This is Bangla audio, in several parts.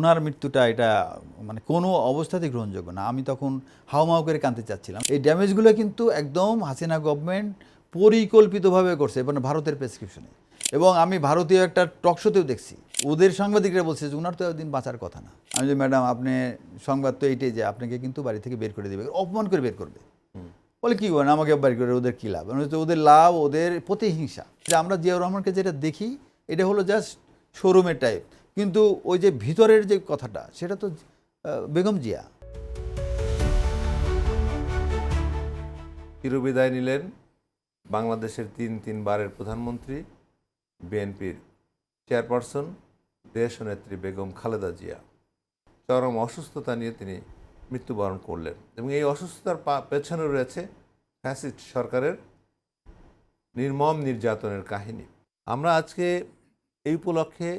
উনার মৃত্যুটা এটা মানে কোনো অবস্থাতেই গ্রহণযোগ্য না। আমি তখন হাউমাউ করে কাঁদতে চাচ্ছিলাম। এই ড্যামেজগুলো কিন্তু একদম হাসিনা গভর্নমেন্ট পরিকল্পিতভাবে করছে, এবং ভারতের প্রেসক্রিপশনে। এবং আমি ভারতীয় একটা টক শোতেও দেখছি, ওদের সাংবাদিকরা বলছে যে উনার তো একদিন বাঁচার কথা না। আমি যে ম্যাডাম, আপনি সংবাদ তো এইটাই যে আপনাকে কিন্তু বাড়ি থেকে বের করে দেবে, অপমান করে বের করবে। বলে কি করেন, আমাকে বাড়ি করে ওদের কী লাভ? ওদের লাভ, ওদের প্রতিহিংসা। যে আমরা জিয়াউর রহমানকে যেটা দেখি এটা হলো জাস্ট শোরুমের টাইপ, কিন্তু ওই যে ভিতরের যে কথাটা সেটা তো বেগম জিয়া। চিরবিদায় নিলেন বাংলাদেশের তিনবারের প্রধানমন্ত্রী, বিএনপির চেয়ারপারসন, দেশনেত্রী বেগম খালেদা জিয়া। চরম অসুস্থতা নিয়ে তিনি মৃত্যুবরণ করলেন, এবং এই অসুস্থতার পেছনে রয়েছে ফ্যাসিস্ট সরকারের নির্মম নির্যাতনের কাহিনী। আমরা আজকে এই উপলক্ষে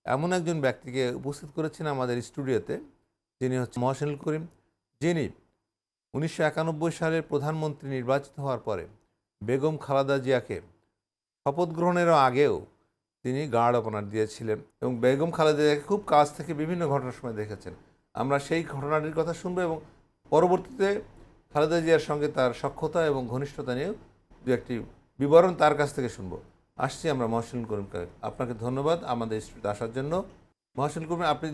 এমন একজন ব্যক্তিকে উপস্থিত করেছেন আমাদের স্টুডিওতে, যিনি হচ্ছে মহসিনুল করিম, যিনি 1991 সালের প্রধানমন্ত্রী নির্বাচিত হওয়ার পরে বেগম খালেদা জিয়াকে শপথ গ্রহণেরও আগেও তিনি গার্ড অফ অনার দিয়েছিলেন, এবং বেগম খালেদা জিয়াকে খুব কাছ থেকে বিভিন্ন ঘটনার সময় দেখেছেন। আমরা সেই ঘটনাটির কথা শুনবো, এবং পরবর্তীতে খালেদা জিয়ার সঙ্গে তার সখ্যতা এবং ঘনিষ্ঠতা নিয়েও দু একটি বিবরণ তার কাছ থেকে শুনবো। আসছি আমরা মহসিনুল করিমকে। আপনাকে ধন্যবাদ আমাদের স্টুডিওতে আসার জন্য। মহসিনুল করিম, আপনি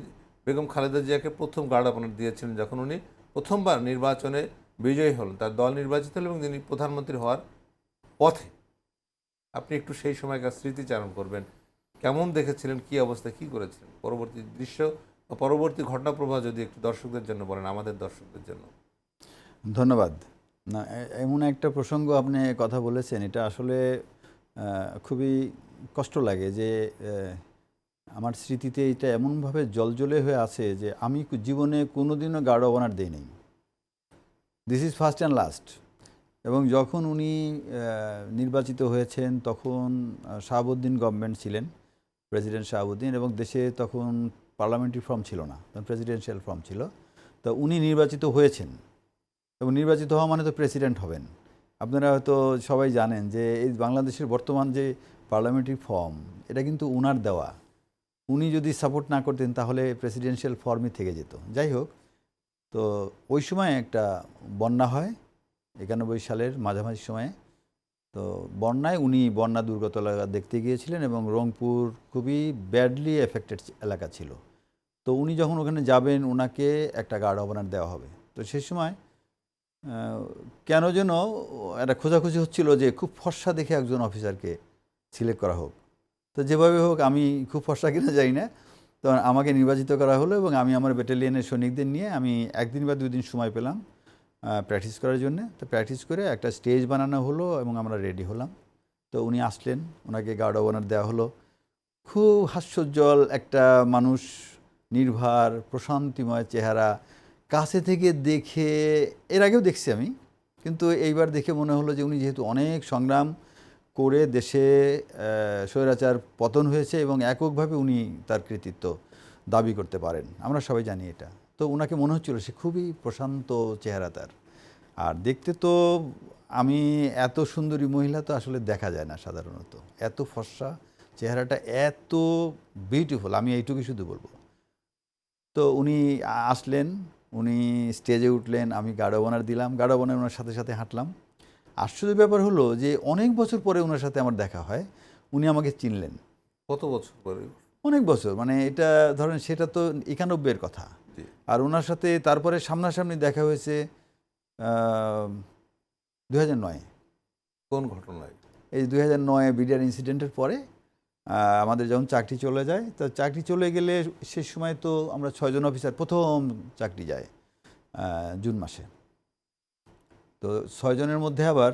বেগম খালেদা জিয়াকে প্রথম গার্ড অফ অনার দিয়েছিলেন যখন উনি প্রথমবার নির্বাচনে বিজয়ী হলেন, তার দল নির্বাচিত হল এবং তিনি প্রধানমন্ত্রী হওয়ার পথে। আপনি একটু সেই সময়কার স্মৃতিচারণ করবেন, কেমন দেখেছিলেন, কি অবস্থা, কি করেছিলেন, পরবর্তী দৃশ্য বা পরবর্তী ঘটনা প্রবাহ যদি একটু দর্শকদের জন্য বলেন, আমাদের দর্শকদের জন্য। ধন্যবাদ। না, এমন একটা প্রসঙ্গ আপনি কথা বলেছেন, এটা আসলে খুবই কষ্ট লাগে যে আমার স্মৃতিতে এটা এমনভাবে জলজলে হয়ে আছে যে আমি জীবনে কোনোদিনও গার্ড অফ অনার দিই নাই। This is first and last. এবং যখন উনি নির্বাচিত হয়েছেন তখন শাহাবুদ্দিন গভর্নমেন্ট ছিলেন, প্রেসিডেন্ট শাহাবুদ্দিন, এবং দেশে তখন পার্লামেন্টারি ফর্ম ছিল না, প্রেসিডেন্সিয়াল ফর্ম ছিল। তো উনি নির্বাচিত হয়েছেন, এবং নির্বাচিত হওয়া মানে তো প্রেসিডেন্ট হবেন। আপনারা হয়তো সবাই জানেন যে এই বাংলাদেশের বর্তমান যে পার্লামেন্টারি ফর্ম, এটা কিন্তু উনার দেওয়া। উনি যদি সাপোর্ট না করতেন তাহলে প্রেসিডেন্সিয়াল ফর্মই থেকে যেত। যাই হোক, তো ওই সময় একটা বন্যা হয় 91 সালের মাঝামাঝি সময়ে। তো বন্যায় উনি বন্যা দুর্গত এলাকা দেখতে গিয়েছিলেন, এবং রংপুর খুবই ব্যাডলি এফেক্টেড এলাকা ছিল। তো উনি যখন ওখানে যাবেন, ওনাকে একটা গার্ড অফ অনার দেওয়া হবে। তো সেই সময় কেন যেন একটা খোঁজাখুঁজি হচ্ছিল যে খুব ফর্সা দেখে একজন অফিসারকে সিলেক্ট করা হোক। তো যেভাবে হোক, আমি খুব ফর্সা কিনা যাই না, তো আমাকে নির্বাচিত করা হলো, এবং আমি আমার ব্যাটালিয়নের সৈনিকদের নিয়ে আমি 1 দিন বা 2 দিন সময় পেলাম প্র্যাকটিস করার জন্য। তো প্র্যাকটিস করে একটা স্টেজ বানানো হলো, এবং আমরা রেডি হলাম। তো উনি আসলেন, ওনাকে গার্ড অফ অনার দেওয়া হলো। খুব হাস্যোজ্জ্বল একটা মানুষ, নির্ভার প্রশান্তিময় চেহারা। কাছে থেকে দেখে, এর আগেও দেখছি আমি, কিন্তু এইবার দেখে মনে হলো যে উনি যেহেতু অনেক সংগ্রাম করে দেশে স্বৈরাচার পতন হয়েছে, এবং এককভাবে উনি তার কৃতিত্ব দাবি করতে পারেন, আমরা সবাই জানি এটা। তো ওনাকে মনে হচ্ছিল সে খুবই প্রশান্ত চেহারা তার। আর দেখতে তো আমি এত সুন্দরী মহিলা তো আসলে দেখা যায় না সাধারণত, এত ফর্সা চেহারাটা, এত বিউটিফুল, আমি এইটুকুই শুধু বলবো। তো উনি আসলেন, উনি স্টেজে উঠলেন, আমি গার্ড অফ অনার দিলাম, গার্ড অফ অনার ওনার সাথে সাথে হাঁটলাম। আশ্চর্য ব্যাপার হলো যে অনেক বছর পরে ওনার সাথে আমার দেখা হয়, উনি আমাকে চিনলেন। কত বছর পরে? অনেক বছর, মানে এটা ধরেন সেটা তো 91-এর কথা। আর ওনার সাথে তারপরে সামনাসামনি দেখা হয়েছে 2009। কোন ঘটনায়? এই 2009 বিডিআর ইনসিডেন্টের পরে আমাদের যখন চাকরি চলে যায়, তো চাকরি চলে গেলে সে সময় তো আমরা 6 জন অফিসার প্রথম চাকরি যায় জুন মাসে। তো 6 জনের মধ্যে আবার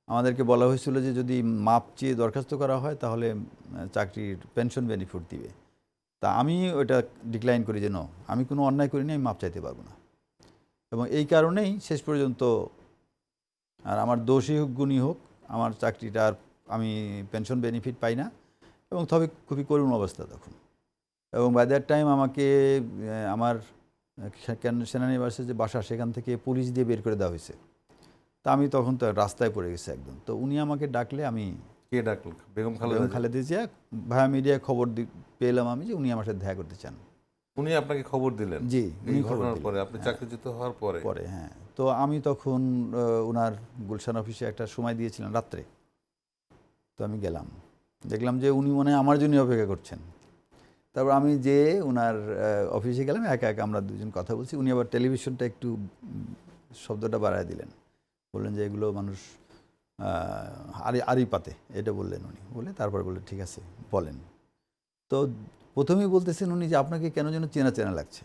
আমাদেরকে বলা হয়েছিল যে যদি মাপ চেয়ে দরখাস্ত করা হয় তাহলে চাকরির পেনশন বেনিফিট দিবে। তা আমি ওটা ডিক্লাইন করি যে নো, আমি কোনো অন্যায় করিনি, আমি মাপ চাইতে পারবো না। এবং এই কারণেই শেষ পর্যন্ত, আর আমার দোষী হোক গুণী হোক, আমার চাকরিটা আর আমি পেনশন বেনিফিট পাই না, এবং তবে খুবই করুণ অবস্থা তখন। এবং বাই দ্যাট টাইম আমাকে আমার সেনানিবাসের যে বাসা, সেখান থেকে পুলিশ দিয়ে বের করে দেওয়া হয়েছে। তা আমি তখন তো রাস্তায় পড়ে গেছি একদম। তো উনি আমাকে ডাকলে, আমি কে ডাকলেন? বেগম খালেদা জিয়া, ভায়া মিডিয়ায় খবর পেলাম আমি যে উনি আমার সাথে দেখা করতে চান। উনি আপনাকে খবর দিলেন জি, এই উনি খবর ঘটনার দিলেন। পরে, আপনি চাকরিচ্যুত হওয়ার পরে? পরে হ্যাঁ, তো আমি তখন ওনার গুলশান অফিসে একটা সময় দিয়েছিলেন রাত্রে, তো আমি গেলাম, দেখলাম যে উনি মনে হয় আমার জন্য অপেক্ষা করছেন। তারপর আমি যে ওনার অফিসে গেলাম, একা একা আমরা দুজন কথা বলছি। উনি আবার টেলিভিশনটা একটু শব্দটা বাড়ায় দিলেন, বললেন যে এগুলো মানুষ আড়ি পাতে, এটা বললেন উনি। বলে তারপর বললেন ঠিক আছে বলেন। তো প্রথমেই বলতেছেন উনি যে আপনাকে কেন যেন চেনা চেনা লাগছে।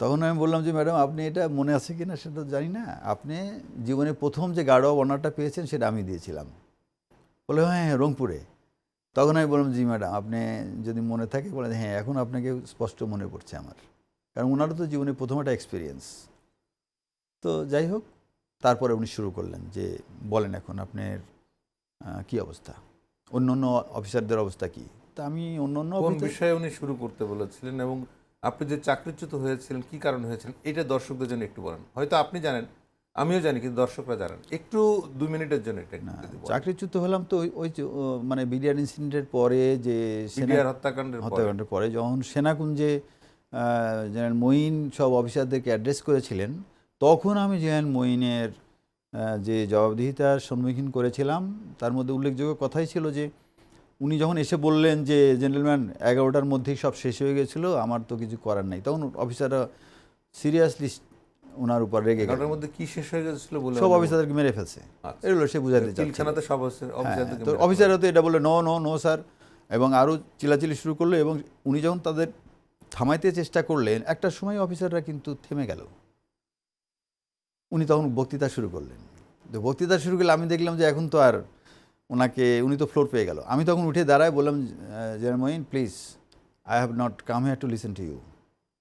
তখন আমি বললাম যে ম্যাডাম আপনি এটা মনে আছে কি না সেটা জানি না, আপনি জীবনে প্রথম যে গার্ড অফ অনারটা পেয়েছেন সেটা আমি দিয়েছিলাম। বলে হ্যাঁ হ্যাঁ রংপুরে। তখন আমি বললাম জি ম্যাডাম, আপনি যদি মনে থাকে বলেন হ্যাঁ এখন আপনাকে স্পষ্ট মনে পড়ছে আমার, কারণ ওনারও তো জীবনে প্রথম একটা এক্সপিরিয়েন্স। তো যাই হোক, তারপরে উনি শুরু করলেন যে বলেন এখন আপনার কি অবস্থা, অন্য অন্য অফিসারদের অবস্থা কি। তা আমি অন্য অন্য কোন বিষয়ে উনি শুরু করতে বলেছিলেন এবং আপনি যে চাকরিচ্যুত হয়েছিলেন কি কারণে হয়েছিলেন এটা দর্শকদের জন্য একটু বলেন। হয়তো আপনি জানেন, আমিও জানি, কিন্তু দর্শকরা জানেন। একটু 2 মিনিটের জন্য এটা একটু যদি বলেন। চাকরিচ্যুত হলাম তো ওই যে মানে বিডিআর ইনসিডেন্টের পরে, যে বিডিআর হত্যাকাণ্ডের পরে। হত্যাকাণ্ডের পরে যখন সেনাকুঞ্জে জেনারেল মঈন সব অফিসারদেরকে অ্যাড্রেস করেছিলেন, তখন আমি জেনারেল মঈনের যে জবাবদিহিতার সম্মুখীন করেছিলাম, তার মধ্যে উল্লেখযোগ্য কথাই ছিল যে উনি যখন এসে বললেন যে জেন্টলম্যান 11টার মধ্যেই সব শেষ হয়ে গেছিল, আমার তো কিছু করার নাই, তখন অফিসাররা সিরিয়াসলি ওনার উপর রেগে গেল। ঘটনার মধ্যে কি শেষ হয়ে গেছিল বলে সব অফিসারদেরকে মেরে ফেলছে, আচ্ছা। এগুলো সে বুঝাতে চাচ্ছে। পিলখানাতে সব অফিসারদেরকে তো মেরে অফিসাররা তো এটা বললো নো নো নো স্যার, এবং আরও চিল্লাচিল্লি শুরু করলো। এবং উনি যখন তাদের থামাইতে চেষ্টা করলেন, একটা সময় অফিসাররা কিন্তু থেমে গেল। উনি তখন বক্তৃতা শুরু করলেন। তো বক্তৃতা শুরু করলে আমি দেখলাম যে এখন তো আর ওনাকে, উনি তো ফ্লোর পেয়ে গেল। আমি তখন উঠে দাঁড়ায় বললাম general Moeen please, I have not come here to listen to you.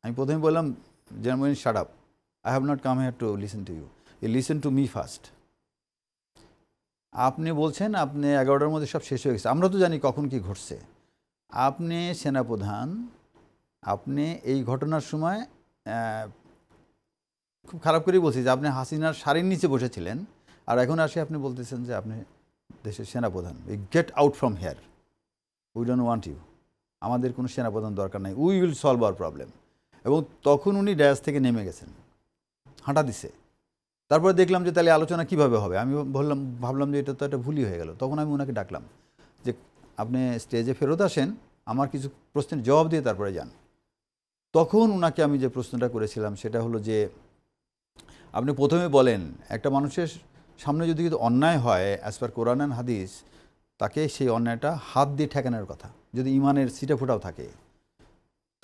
আমি প্রথমে বললাম general Moeen shut up, I have not come here to listen to you, you listen to me first. আপনি বলছেন আপনি 11টার মধ্যে সব শেষ হয়ে গেছে, আমরা তো জানি কখন কি ঘটছে। আপনি সেনাপ্রধান, আপনি এই ঘটনার সময় খুব খারাপ করেই বলছি যে আপনি হাসিনার শাড়ির নিচে বসেছিলেন, আর এখন আসে আপনি বলতেছেন যে আপনি দেশের সেনাপ্রধান। We get out from here, we don't want you, আমাদের কোনো সেনাপ্রধান দরকার নাই, we will solve our problem. এবং তখন উনি ড্যাশ থেকে নেমে গেছেন, হাঁটা দিছে। তারপরে দেখলাম যে তাহলে আলোচনা কিভাবে হবে। আমি ভাবলাম যে এটা তো একটা ভুলই হয়ে গেল। তখন আমি ওনাকে ডাকলাম যে আপনি স্টেজে ফেরত আসেন, আমার কিছু প্রশ্নের জবাব দিয়ে তারপরে যান। তখন ওনাকে আমি যে প্রশ্নটা করেছিলাম সেটা হলো যে আপনি প্রথমে বলেন একটা মানুষের সামনে যদি অন্যায় হয় অ্যাজ পার কোরআন অ্যান্ড হাদিস, তাকে সেই অন্যায়টা হাত দিয়ে ঠেকানোর কথা, যদি ইমানের ছিটে ফোটাও থাকে।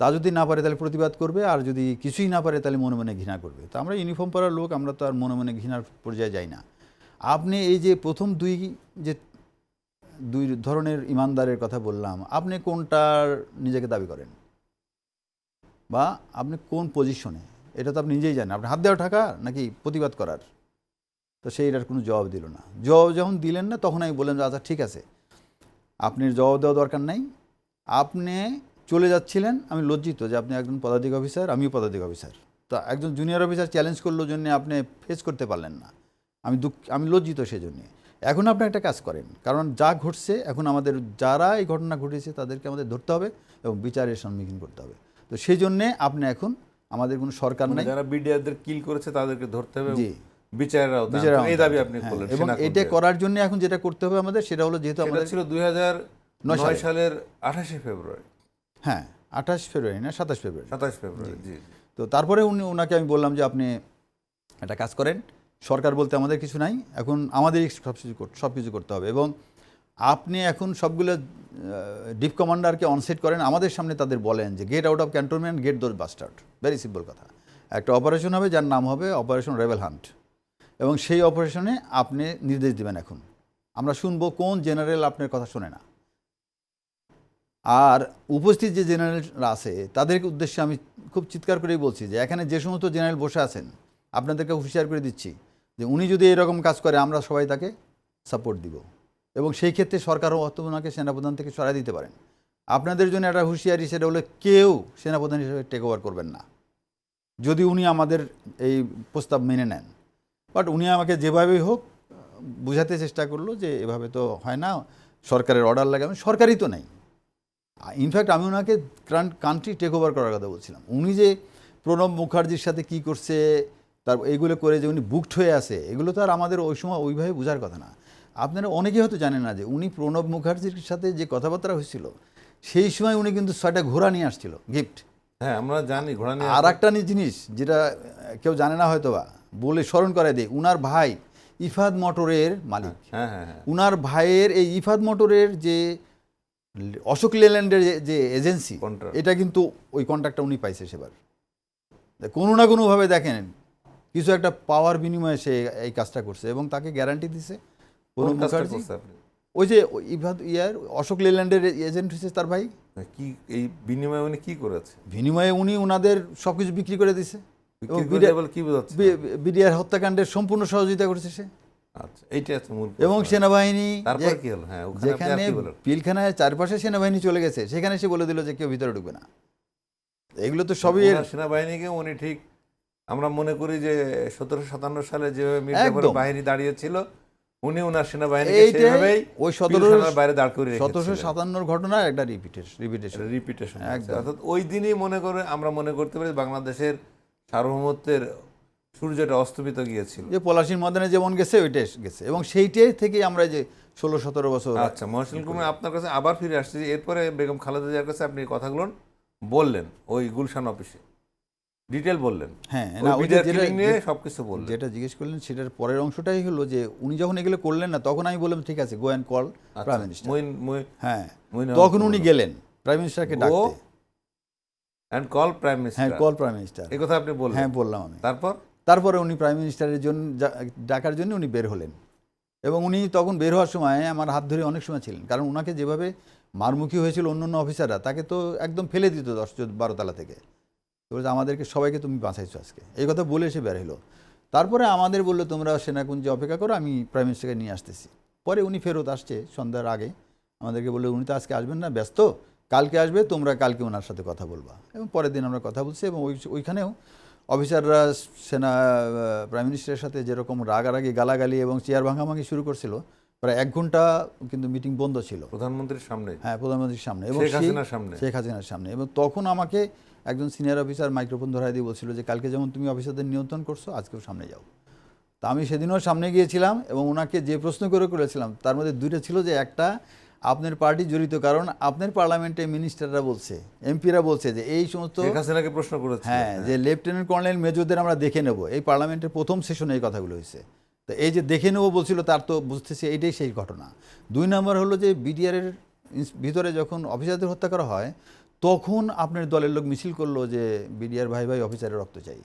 তা যদি না পারে তাহলে প্রতিবাদ করবে, আর যদি কিছুই না পারে তাহলে মনে মনে ঘৃণা করবে। তো আমরা ইউনিফর্ম পরার লোক, আমরা তো আর মনে মনে ঘৃণার পর্যায়ে যাই না। আপনি এই যে প্রথম দুই ধরনের ইমানদারের কথা বললাম, আপনি কোনটার নিজেকে দাবি করেন বা আপনি কোন পজিশনে, এটা তো আপনি নিজেই জানেন। আপনি হাত দেওয়া ঢাকা নাকি প্রতিবাদ করার? তো সেইটার কোনো জবাব দিল না। জবাব যখন দিলেন না, তখন আমি বললাম যে আচ্ছা ঠিক আছে, আপনার জবাব দেওয়া দরকার নাই, আপনি চলে যাচ্ছিলেন। আমি লজ্জিত যে আপনি একজন পদাধিক অফিসার, আমিও পদাধিক অফিসার, তা একজন জুনিয়র অফিসার চ্যালেঞ্জ করলো জন্য আপনি ফেস করতে পারলেন না, আমি লজ্জিত সেজন্যে। এখন আপনি একটা কাজ করেন, কারণ যা ঘটছে এখন আমাদের, যারা এই ঘটনা ঘটেছে তাদেরকে আমাদের ধরতে হবে এবং বিচারের সম্মুখীন করতে হবে। তো সেই জন্যে আপনি এখন, আমাদের কোনো সরকার নাই, যারা বিডিআরদের কিল করেছে তাদেরকে ধরতে হবে, জি বিচারেরাও এই দাবি আপনি করলেন। এবং এটা করার জন্য এখন যেটা করতে হবে আমাদের, সেটা হলো যেহেতু আমাদের ছিল 2009 সালের 28 ফেব্রুয়ারি, হ্যাঁ 28 ফেব্রুয়ারি না 27 ফেব্রুয়ারি, 27 ফেব্রুয়ারি, জি। তো তারপরে ওনাকে আমি বললাম যে আপনি একটা কাজ করেন, সরকার বলতে আমাদের কিছু নাই, এখন আমাদেরই সব কিছু করতে হবে। এবং আপনি এখন সবগুলো ডিপ কমান্ডারকে অনসেট করেন, আমাদের সামনে তাদের বলেন যে get out of cantonment, gate those bastard. Very simple কথা। একটা অপারেশন হবে যার নাম হবে অপারেশন রেবেল হান্ট, এবং সেই অপারেশনে আপনি নির্দেশ দেবেন। এখন আমরা শুনবো কোন জেনারেল আপনার কথা শোনে না। আর উপস্থিত যে জেনারেলরা আছে তাদেরকে উদ্দেশ্যে আমি খুব চিৎকার করেই বলছি যে এখানে যে সমস্ত জেনারেল বসে আছেন, আপনাদেরকে হুঁশিয়ার করে দিচ্ছি যে উনি যদি এরকম কাজ করে আমরা সবাই তাকে সাপোর্ট দিব, এবং সেই ক্ষেত্রে সরকারও ওনাকে সেনাপ্রধান থেকে সরাই দিতে পারেন। আপনাদের জন্য একটা হুঁশিয়ারি, সেটা হলো কেউ সেনাপ্রধান হিসেবে টেক ওভার করবেন না যদি উনি আমাদের এই প্রস্তাব মেনে নেন। বাট উনি আমাকে যেভাবেই হোক বুঝাতে চেষ্টা করলো যে এভাবে তো হয় না, সরকারের অর্ডার লাগে। আমি সরকারই তো নেই, ইনফ্যাক্ট আমি ওনাকে কান্ট্রি টেক ওভার করার কথা বলছিলাম। উনি যে প্রণব মুখার্জির সাথে কি করছে, তার এইগুলো করে যে উনি বুকড হয়ে আছে, এগুলো তো আর আমাদের ওই সময় ওইভাবে বোঝার কথা না। আপনারা অনেকেই হয়তো জানেন না যে উনি প্রণব মুখার্জির সাথে যে কথাবার্তা হয়েছিল, সেই সময় উনি কিন্তু 6টা ঘোড়া নিয়ে আসছিল গিফট। হ্যাঁ, আমরা জানি ঘোড়া নিয়ে আর একটা জিনিস যেটা কেউ জানে না হয়তো বা, বলে স্মরণ করায় দেয়, উনার ভাই ইফাদ মোটরের মালিক। হ্যাঁ হ্যাঁ হ্যাঁ, উনার ভাইয়ের এই ইফাদ মোটরের যে অশোক লেল্যান্ডের যে এজেন্সি, Contract। এটা কিন্তু ওই কন্ট্রাক্টটা উনি পাইছে সেবার। কোনো না কোনোভাবে দেখেন কিছু একটা পাওয়ার বিনিময়ে সে এই কাজটা করছে এবং তাকে গ্যারান্টি দিছে কোন প্রণব কাজটা মুখার্জি। করছে আপনি? ওই যে ইফাদ অশোক লেল্যান্ডের এজেন্ট হচ্ছে তার ভাই। কি এই বিনিময়ে উনি কি করেছে? বিনিময়ে উনি ওনাদের সবকিছু বিক্রি করে দিছে এবং বিক্রি করে বলে কি বোঝাচ্ছে? বিডিআর হত্যাকাণ্ডের সম্পূর্ণ সহযোগিতা করেছে সে। আচ্ছা, এইটা আছে মূল এবং প্রশ্ন। সেনাবাহিনী তারপর কি হলো? হ্যাঁ, ওখানে আপনি আর যেখানে কি বলেন? পিলখানায় চারপাশে সেনাবাহিনী চলে গেছে, সেখানে সে বলে দিল যে কেউ ভিতরে ঢুকবে না। এগুলো তো সবই ওনার সেনাবাহিনীকে উনি ঠিক, আমরা মনে করি যে 1757 সালে যেভাবে মির্জাফরের একদম। বাহিনী দাঁড়িয়েছিল, উনি ওনার সেনাবাহিনীকে এইটাই সেইভাবেই ওই পিলখানার বাইরে দাঁড় করিয়ে রেখেছিলেন। 1757 ঘটনা একটা রিপিটেশন। রিপিটেশন। একদম। অর্থাৎ ওই দিনই মনে করে আমরা মনে করতে পারি বাংলাদেশের সার্বভৌমত্বের সূর্যটা অস্তমিত গিয়েছিল। যে পলাশীর ময়দানে যেমন গেছে ওইটাই গেছে এবং সেইটাই থেকে আমরা যে 16-17 বছর। আচ্ছা মহসিন কুমার, আপনার কাছে আবার ফিরে আসছে যে এরপরে বেগম খালেদা জিয়ার কাছে আপনি এই কথাগুলো বললেন ওই গুলশান অফিসে, ডিটেল বললেন। হ্যাঁ, ওই না ওই বিডিআর কিলিং নিয়ে সবকিছু বললেন। যেটা জিজ্ঞেস করলেন সেটার পরের অংশটাই হলো যে উনি যখন এগুলো করলেন না, তখন আমি বললাম ঠিক আছে, go and call prime minister. হ্যাঁ, তখন উনি গেলেন প্রাইম মিনিস্টারকে ডাকতে। অ্যান্ড কল প্রাইম হ্যাঁ, মিনিস্টার। Call prime minister. এই কথা আপনি বললেন? হ্যাঁ, বললাম আমি। তারপরে উনি প্রাইম মিনিস্টারের জন্য ডাকার জন্য উনি বের হলেন এবং উনি তখন বের হওয়ার সময় আমার হাত ধরে অনেক সময় ছিলেন, কারণ ওনাকে যেভাবে মারমুখী হয়েছিল অন্য অন্য অফিসাররা, তাকে তো একদম ফেলে দিত 10-12 তলা থেকে। তো বলছে আমাদেরকে সবাইকে তুমি বাঁচাইছো আজকে, এই কথা বলে এসে বের হলো। তারপরে আমাদের বললো তোমরা সেনাকুঞ্জে অপেক্ষা করো, আমি প্রাইম মিনিস্টারকে নিয়ে আসতেছি। পরে উনি ফেরত আসছে সন্ধ্যার আগে, আমাদেরকে বললো উনি তো আজকে আসবেন না, ব্যস্ত, কালকে আসবে, তোমরা কালকে ওনার সাথে কথা বলবা। এবং পরের দিন আমরা কথা বলছি এবং ওইখানেও অফিসাররা প্রাইম মিনিস্টারের সাথে যেরকম রাগারাগি, গালাগালি এবং চেয়ার ভাঙাভাঙি শুরু করছিল, প্রায় 1 ঘন্টা কিন্তু মিটিং বন্ধ ছিল প্রধানমন্ত্রীর সামনে। হ্যাঁ, প্রধানমন্ত্রীর সামনে এবং শেখ হাসিনার সামনে। এবং তখন আমাকে একজন সিনিয়র অফিসার মাইক্রোফোন ধরাই দিয়ে বলছিল যে কালকে যেমন তুমি অফিসারদের নিয়ন্ত্রণ করছো, আজকেও সামনে যাও। তা আমি সেদিনও সামনে গিয়েছিলাম এবং ওনাকে যে প্রশ্ন করেছিলাম তার মধ্যে 2টা ছিল, যে একটা আপনার পার্টি জড়িত, কারণ আপনার পার্লামেন্টে মিনিস্টাররা বলছে, এমপিরা বলছে যে এই সমস্ত শেখ হাসিনাকে প্রশ্ন করেছে। হ্যাঁ, যে লেফটেন্যান্ট কর্নেল মেজরদের আমরা দেখে নেব। এই পার্লামেন্টের প্রথম সেশনে এই কথাগুলো হয়েছে। তো এই যে দেখে নেব বলছিল, তার তো বুঝতেছি এইটাই সেই ঘটনা। 2 নম্বর হলো যে বিডিআরের ভিতরে যখন অফিসারদের হত্যা করা হয়, তখন আপনার দলের লোক মিছিল করলো যে বিডিআর ভাই ভাই অফিসারের রক্ত চাই,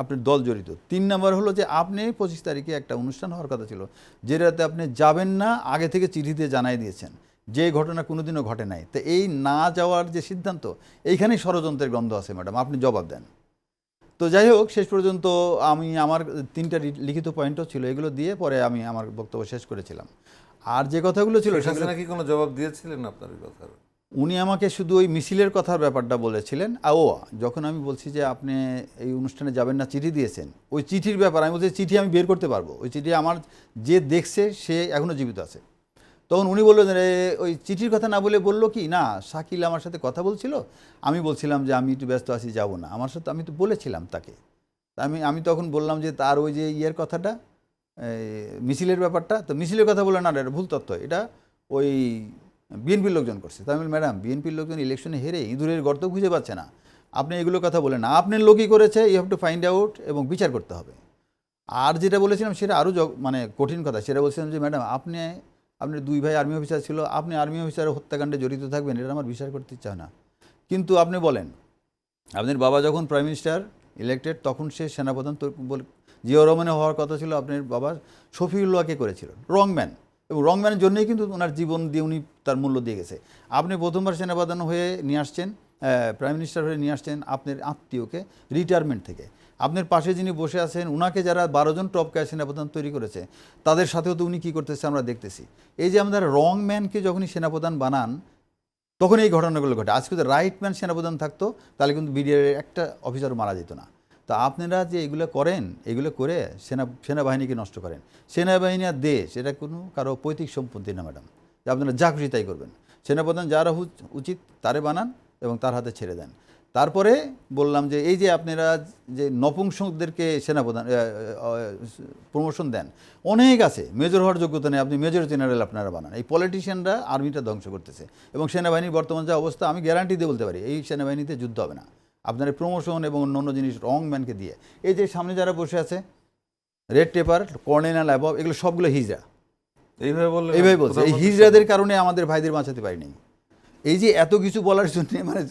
আপনার দল জড়িত। 3 নম্বর হলো যে আপনি 25 তারিখে একটা অনুষ্ঠান হওয়ার কথা ছিল, যেটাতে আপনি যাবেন না, আগে থেকে চিঠি দিয়ে জানাই দিয়েছেন, যে ঘটনা কোনোদিনও ঘটে নাই। তো এই না যাওয়ার যে সিদ্ধান্ত, এইখানেই ষড়যন্ত্রের গন্ধ আছে ম্যাডাম, আপনি জবাব দেন। তো যাই হোক, শেষ পর্যন্ত আমি আমার 3টা লিখিত পয়েন্টও ছিল, এগুলো দিয়ে পরে আমি আমার বক্তব্য শেষ করেছিলাম। আর যে কথাগুলো ছিল শেখ হাসিনা কি কোনো জবাব দিয়েছিলেন আপনার এই কথার? উনি আমাকে শুধু ওই মিছিলের কথার ব্যাপারটা বলেছিলেন। যখন আমি বলছি যে আপনি এই অনুষ্ঠানে যাবেন না, চিঠি দিয়েছেন, ওই চিঠির ব্যাপার আমি বলছি চিঠি আমি বের করতে পারবো, ওই চিঠি আমার যে দেখছে সে এখনও জীবিত আছে। তখন উনি বললেন ওই চিঠির কথা না বলে বললো কি না, শাকিল আমার সাথে কথা বলছিল, আমি বলছিলাম যে আমি একটু ব্যস্ত আছি, যাব না। আমার সাথে আমি তো বলেছিলাম তাকে। আমি তখন বললাম যে তার ওই যে কথাটা, মিছিলের ব্যাপারটা, তো মিছিলের কথা বলে না, এটা ভুল তথ্য, এটা ওই বিএনপির লোকজন করছে। তাই আমি ম্যাডাম, বিএনপির লোকজন ইলেকশনে হেরে ইঁদুরের গর্ত খুঁজে পাচ্ছে না, আপনি এগুলো কথা বলেন না, আপনার লোকই করেছে, you have to find out এবং বিচার করতে হবে। আর যেটা বলেছিলাম সেটা আরও মানে কঠিন কথা, সেটা বলছিলাম যে ম্যাডাম আপনার 2 ভাই আর্মি অফিসার ছিল, আপনি আর্মি অফিসারের হত্যাকাণ্ডে জড়িত থাকবেন, এটা আমার বিচার করতে ইচ্ছা হয় না। কিন্তু আপনি বলেন, আপনার বাবা যখন প্রাইম মিনিস্টার ইলেক্টেড, তখন সে সেনাপ্রধান জিয়াউর রহমানের হওয়ার কথা ছিল, আপনার বাবা শফিউল্লাহকে করেছিল রংম্যান, এবং রংম্যানের জন্যই কিন্তু ওনার জীবন দিয়ে উনি তার মূল্য দিয়ে গেছে। আপনি প্রথমবার সেনাপ্রধান হয়ে নিয়ে আসছেন, প্রাইম মিনিস্টার হয়ে নিয়ে আসছেন আপনার আত্মীয়কে রিটায়ারমেন্ট থেকে। আপনার পাশে যিনি বসে আছেন, উনাকে যারা 12 জন টপ ক্যাশ সেনাপ্রধান তৈরি করেছে, তাদের সাথেও তো উনি কী করতেছে আমরা দেখতেছি। এই যে আমাদের রং ম্যানকে যখনই সেনাপ্রধান বানান, তখন এই ঘটনাগুলো ঘটে। আজকে যদি রাইট ম্যান সেনাপ্রধান থাকতো, তাহলে কিন্তু বিডিআরের একটা অফিসারও মারা যেত না। তো আপনারা যে এগুলো করেন, এগুলো করে সেনাবাহিনীকে নষ্ট করেন। সেনাবাহিনী আর দেশ, এটা কোনো কারো পৈতৃক সম্পত্তি না ম্যাডাম, যে আপনারা যা খুশি তাই করবেন। সেনাপ্রধান যারা উচিত তারে বানান এবং তার হাতে ছেড়ে দেন। তারপরে বললাম যে এই যে আপনারা যে নপুংসকদেরকে সেনাপ্রধান প্রমোশন দেন, অনেক আছে মেজর হওয়ার যোগ্যতা নেই, আপনি মেজর জেনারেল আপনারা বানান। এই পলিটিশিয়ানরা আর্মিটা ধ্বংস করতেছে এবং সেনাবাহিনীর বর্তমান যে অবস্থা, আমি গ্যারান্টি দিয়ে বলতে পারি এই সেনাবাহিনীতে যুদ্ধ হবে না। আপনার প্রমোশন এবং অন্য জিনিস রং ম্যানকে দিয়ে, এই যে সামনে যারা বসে আছে রেড টেপার, কর্নেল অ্যাবভ, এগুলো সবগুলো হিজড়া। এইভাবে বলছে, এই হিজড়াদের কারণে আমাদের ভাইদের বাঁচাতে পারিনি। এই যে এত কিছু বলার জন্য মানে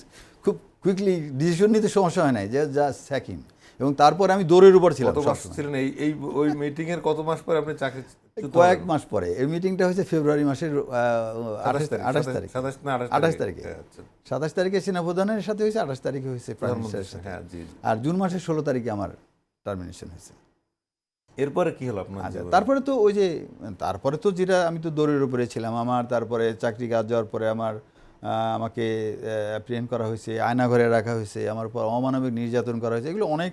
খুব কুইকলি ডিসিশন নিতে সমস্যা হয় নাই, যে জাস্ট স্যাকিং। এবং তারপরে আমি দৌড়ের উপর ছিলাম। ছিলেন এই ওই মিটিং এর কত মাস পরে আপনি চাকরি? কয়েক মাস পরে। এই মিটিংটা হয়েছে ফেব্রুয়ারি মাসের 28 তারিখে। 27 তারিখে সেনাপ্রধানের সাথে হয়েছে, 28 তারিখে হয়েছে প্রাইম মিনিস্টারের সাথে। আর জুন মাসের 16 তারিখে আমার টার্মিনেশন হয়েছে। এরপরে কি হলো আপনার? তারপরে তো ওই যে তারপরে তো যেটা, আমি তো দৌড়ের উপরে ছিলাম। আমার তারপরে চাকরি কাজ যাওয়ার পরে আমাকে অ্যাপ্রিহেন্ড করা হয়েছে, আয়নাঘরে রাখা হয়েছে, আমার উপর অমানবিক নির্যাতন করা হয়েছে। এগুলো অনেক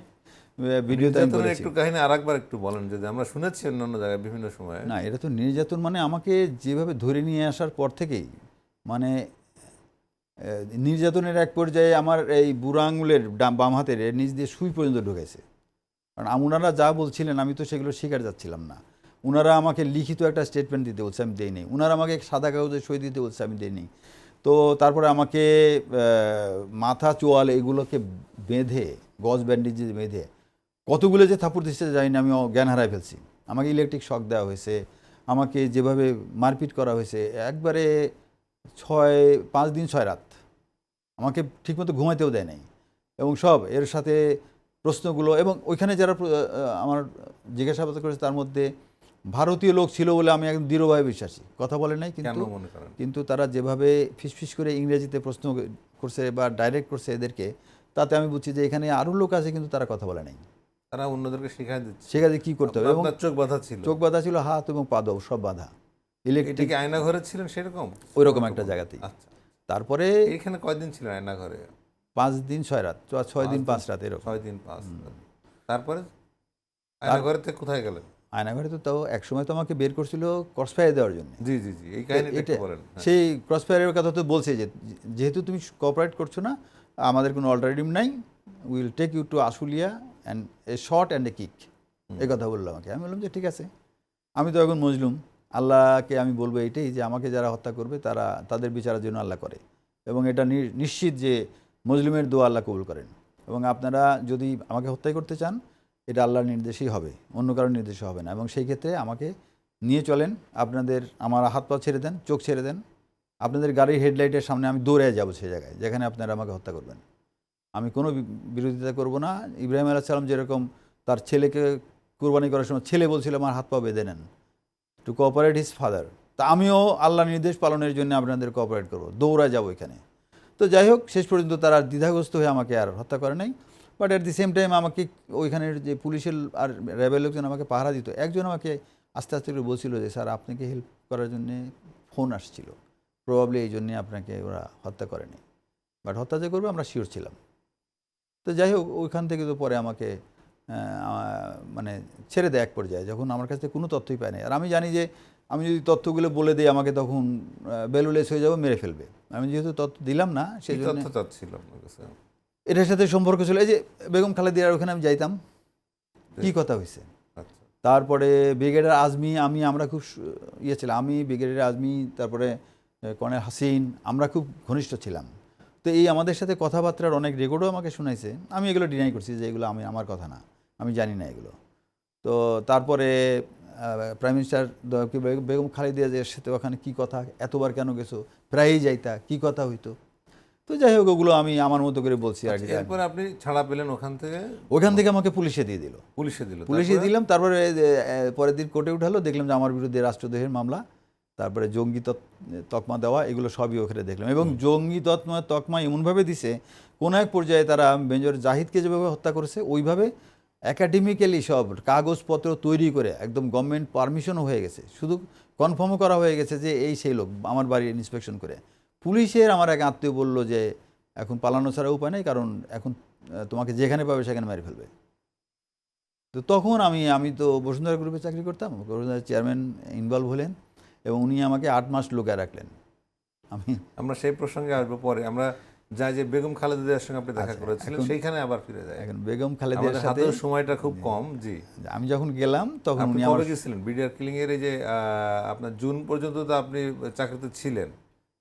ভিডিওতে আমি বলেছি। একটু কাহিনী আরেকবার একটু বলেন, যদি আমরা শুনেছি অন্য জায়গায় বিভিন্ন সময়। না, এটা তো নির্যাতন মানে আমাকে যেভাবে ধরে নিয়ে আসার পর থেকেই মানে নির্যাতনের এক পর্যায়ে আমার এই বুড়া আঙুলের বাম হাতের নিচ দিয়ে সুই পর্যন্ত ঢুকেছে। কারণ ওনারা যা বলছিলেন আমি তো সেগুলো শিকার যাচ্ছিলাম না। ওনারা আমাকে লিখিত একটা স্টেটমেন্ট দিতে বলছে, আমি দেইনি। ওনারা আমাকে সাদা কাগজে সই দিতে বলছে, আমি দেইনি। তো তারপরে আমাকে মাথা চোয়াল এগুলোকে বেঁধে, গজ ব্যান্ডেজে বেঁধে কতগুলো যে থাপ্পড় দিচ্ছে জানি না, আমি জ্ঞান হারাই ফেলছি। আমাকে ইলেকট্রিক শক দেওয়া হয়েছে, আমাকে যেভাবে মারপিট করা হয়েছে, একবারে 5 দিন 6 রাত আমাকে ঠিকমতো ঘুমাইতেও দেয় নাই। এবং সব এর সাথে প্রশ্নগুলো, এবং ওইখানে যারা আমার জিজ্ঞাসাবাদ করেছে তার মধ্যে ভারতীয় লোক ছিল বলে আমি একদম দৃঢ়ভাবে বিশ্বাসী। কথা বলে নাই, কিন্তু তারা যেভাবে ফিসফিস করে ইংরেজিতে প্রশ্ন করছে বা ডাইরেক্ট করছে এদেরকে, তাতে আমি বুঝছি যে এখানে আরও লোক আছে কিন্তু তারা কথা বলে নাই। তারা অন্যদেরকে শেখাতে কি করতে হবে। এবং চোখ বাঁধা ছিল, হাত এবং পা দাও সব বাঁধা। ইলেকট্রিক আয়নাঘরে ছিলেন সেরকম, ওইরকম একটা জায়গাতেই। আচ্ছা, তারপরে এখানে কয়দিন ছিলেন আয়নাঘরে? 5 দিন 6 রাত, 6 দিন 5 রাত এরকম। 6 দিন 5 রাত। তারপরে আয়নাঘরে থেকে কোথায় গেলেন? আয়নাঘরে তো তাও এক সময় তো আমাকে বের করছিল ক্রসফায়ার দেওয়ার জন্য। জি জি জি, এই কাহিনীটা একটু বলেন। সেই ক্রসফায়ারের কথা তো বলছে যে যেহেতু তুমি কোঅপারেট করছো না, আমাদের কোনো অল্টারনেটিভ নাই, will take you to Ashulia and a shot and a kick, এই কথা বললো আমাকে। আমি বললাম যে ঠিক আছে। আমি তো এখন মজলুম, আল্লাহকে আমি বলবো এইটাই যে আমাকে যারা হত্যা করবে তাদের বিচারের জন্য আল্লাহ করে, এবং এটা নিশ্চিত যে মজলুমের দোয়া আল্লাহ কবুল করেন। এবং আপনারা যদি আমাকে হত্যা করতে চান, এটা আল্লাহর নির্দেশেই হবে, অন্য কারোর নির্দেশে হবে না। এবং সেই ক্ষেত্রে আমাকে নিয়ে চলেন, আমার হাত পা ছেড়ে দেন, চোখ ছেড়ে দেন, আপনাদের গাড়ির হেডলাইটের সামনে আমি দৌড়ে যাব সেই জায়গায় যেখানে আপনারা আমাকে হত্যা করবেন। আমি কোনো বিরোধিতা করব না। ইব্রাহিম আলাইহিস সালাম যেরকম তার ছেলেকে কুরবানি করার সময় ছেলে বলছিল আমার হাত পা বেঁধে নেন, টু কোঅপারেট হিজ ফাদার, তা আমিও আল্লাহর নির্দেশ পালনের জন্য আপনাদের কোঅপারেট করবো, দৌড়া যাবো এখানে। তো যাই হোক, শেষ পর্যন্ত তারা দ্বিধাগ্রস্ত হয়ে আমাকে আর হত্যা করে নাই। But at the same time আমাকে ওইখানের যে পুলিশের আর র্যাবের লোকজন আমাকে পাহারা দিত। একজন আমাকে আস্তে আস্তে করে বলছিল যে স্যার আপনাকে হেল্প করার জন্যে ফোন আসছিল, প্রবাবলি এই জন্যে আপনাকে ওরা হত্যা করেনি, বাট হত্যা যে করবে আমরা শিওর ছিলাম। তো যাই হোক, ওইখান থেকে তো পরে আমাকে মানে ছেড়ে দেয় এক পর্যায়ে, যখন আমার কাছে কোনো তথ্যই পায় না। আর আমি জানি যে আমি যদি তথ্যগুলো বলে দিই আমাকে তখন বেলুলেস হয়ে যাবো, মেরে ফেলবে। আমি যেহেতু তথ্য দিলাম না, সেই জন্য এটার সাথে সম্পর্ক ছিল। এই যে বেগম খালেদিয়ার ওখানে আমি যাইতাম, কি কথা হয়েছে। তারপরে ব্রিগেডিয়ার আজমি, আমরা খুব ছিলাম, আমি ব্রিগেডিয়ার আজমি, তারপরে কর্নেল হাসিন, আমরা খুব ঘনিষ্ঠ ছিলাম। তো এই আমাদের সাথে কথাবার্তার অনেক রেকর্ডও আমাকে শোনাইছে। আমি এগুলো ডিনাই করছি যে এগুলো আমার কথা না, আমি জানি না এগুলো। তো তারপরে প্রাইম মিনিস্টার বেগম খালেদিয়ার সাথে ওখানে কী কথা, এতবার কেন গেছো, প্রায়ই যাইতা, কী কথা হইতো। তো যাই হোক, ওগুলো আমি আমার মতো করে বলছি আর কি। এরপরে আপনি ছাড়া পেলেন ওখান থেকে আমাকে পুলিশে দিল। পুলিশে দিলাম। তারপরে পরের দিন কোর্টে উঠালো, দেখলাম যে আমার বিরুদ্ধে রাষ্ট্রদ্রোহের মামলা, তারপরে জঙ্গি তকমা দেওয়া, এগুলো সবই ওখানে দেখলাম। এবং জঙ্গি তকমা এমনভাবে দিছে, কোনো এক পর্যায়ে তারা মেজর জাহিদকে যেভাবে হত্যা করেছে ওইভাবে একাডেমিক্যালি সব কাগজপত্র তৈরি করে একদম গভর্নমেন্ট পারমিশনও হয়ে গেছে, শুধু কনফার্মও করা হয়ে গেছে যে এই সেই লোক, আমার বাড়ি ইন্সপেকশন করে। পুলিশের আমার এক আত্মীয় বলল যে এখন পালানো ছাড়া উপায় নেই, কারণ এখন তোমাকে যেখানে পাবে সেখানে মেরে ফেলবে। তো তখন আমি তো বসুন্ধরা গ্রুপে চাকরি করতাম, বসুন্ধরা চেয়ারম্যান ইনভলভ হলেন এবং উনি আমাকে 8 মাস লোকে রাখলেন। আমি আমরা সেই প্রসঙ্গে আসবো পরে। আমরা যাই যে বেগম খালেদা জিয়ার সঙ্গে আপনি দেখা আচ্ছা, করেছিলেন, এখন- সেইখানে আবার ফিরে যাই। এখন বেগম খালেদার আমাদের সাথে হাতেও সময়টা খুব কম। জি, আমি যখন গেলাম তখন আপনি উনি কবে আমার গেছিলেন বিডিআর কিলিং এর? এই যে আপনার জুন পর্যন্ত তো আপনি চাকরিতে ছিলেন,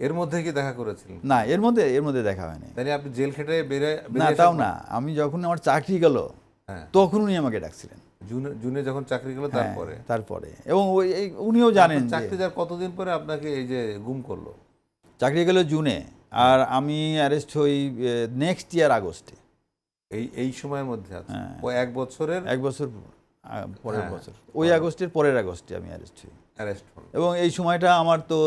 এর মধ্যে কি দেখা করেছিলেন? না এর মধ্যে দেখা হয়নি। তাই আপনি জেল খেটে বেরিয়ে না বেরিয়ে তাও আসার না, আমি যখন আমার চাকরি গেল হ্যাঁ, তখন উনি আমাকে ডাকছিলেন। জুনে জুনে যখন চাকরি গেল হ্যাঁ, তারপরে? তারপরে এবং উনিও জানেন আপনার যে চাকরি যাওয়ার কতদিন পরে আপনাকে এই যে গুম করলো? চাকরি গেল জুনে, আর আমি অ্যারেস্ট হই নেক্সট ইয়ার আগস্টে। এই সময়ের মধ্যে আছে হ্যাঁ। ও 1 বছরের এক বছর পরের হ্যাঁ, বছর, ওই আগস্টের পরের আগস্টে আমি অ্যারেস্ট হই। অ্যারেস্ট হল। এবং এই সময়টা আমার তো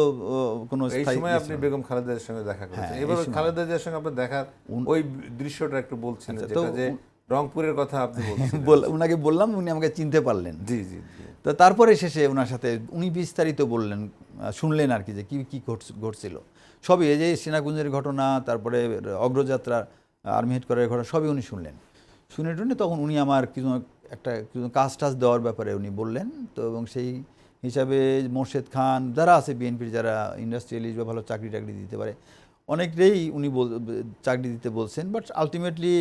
কোনো এই স্থায়ী সময় ইয়ে আপনি ছিল না। বেগম খালেদা জিয়ার সঙ্গে দেখা করেছেন। হ্যাঁ, এই এবার সময়। খালেদা জিয়ার সঙ্গে আপনার দেখার উন- ওই দৃশ্যটা একটু বলছেন, আচ্ছা, যেটা তো যে রংপুরের কথা আপনি বলছেন। উনাকে বললাম, উনি আমাকে চিনতে পারলেন। জি জি জি। তো তারপরে শেষে ওনার সাথে উনি বিস্তারিত বললেন, শুনলেন আর কি, যে কি কি ঘটছিল সবই, এই যে সেনাকুঞ্জের ঘটনা, তারপরে অগ্রযাত্রা, আর্মি হেডকোয়ার্টারের ঘটনা সবই উনি শুনলেন। শুনে টুনে তখন উনি আমার কিছু কাজ টাজ দেওয়ার ব্যাপারে উনি বললেন। তো এবং সেই হিসাবে মোর্শেদ খান যারা আছে বিএনপির, যারা ইন্ডাস্ট্রিয়ালিস্ট বা ভালো চাকরি টাকরি দিতে পারে, অনেকটাই উনি চাকরি দিতে বলছেন, বাট আলটিমেটলি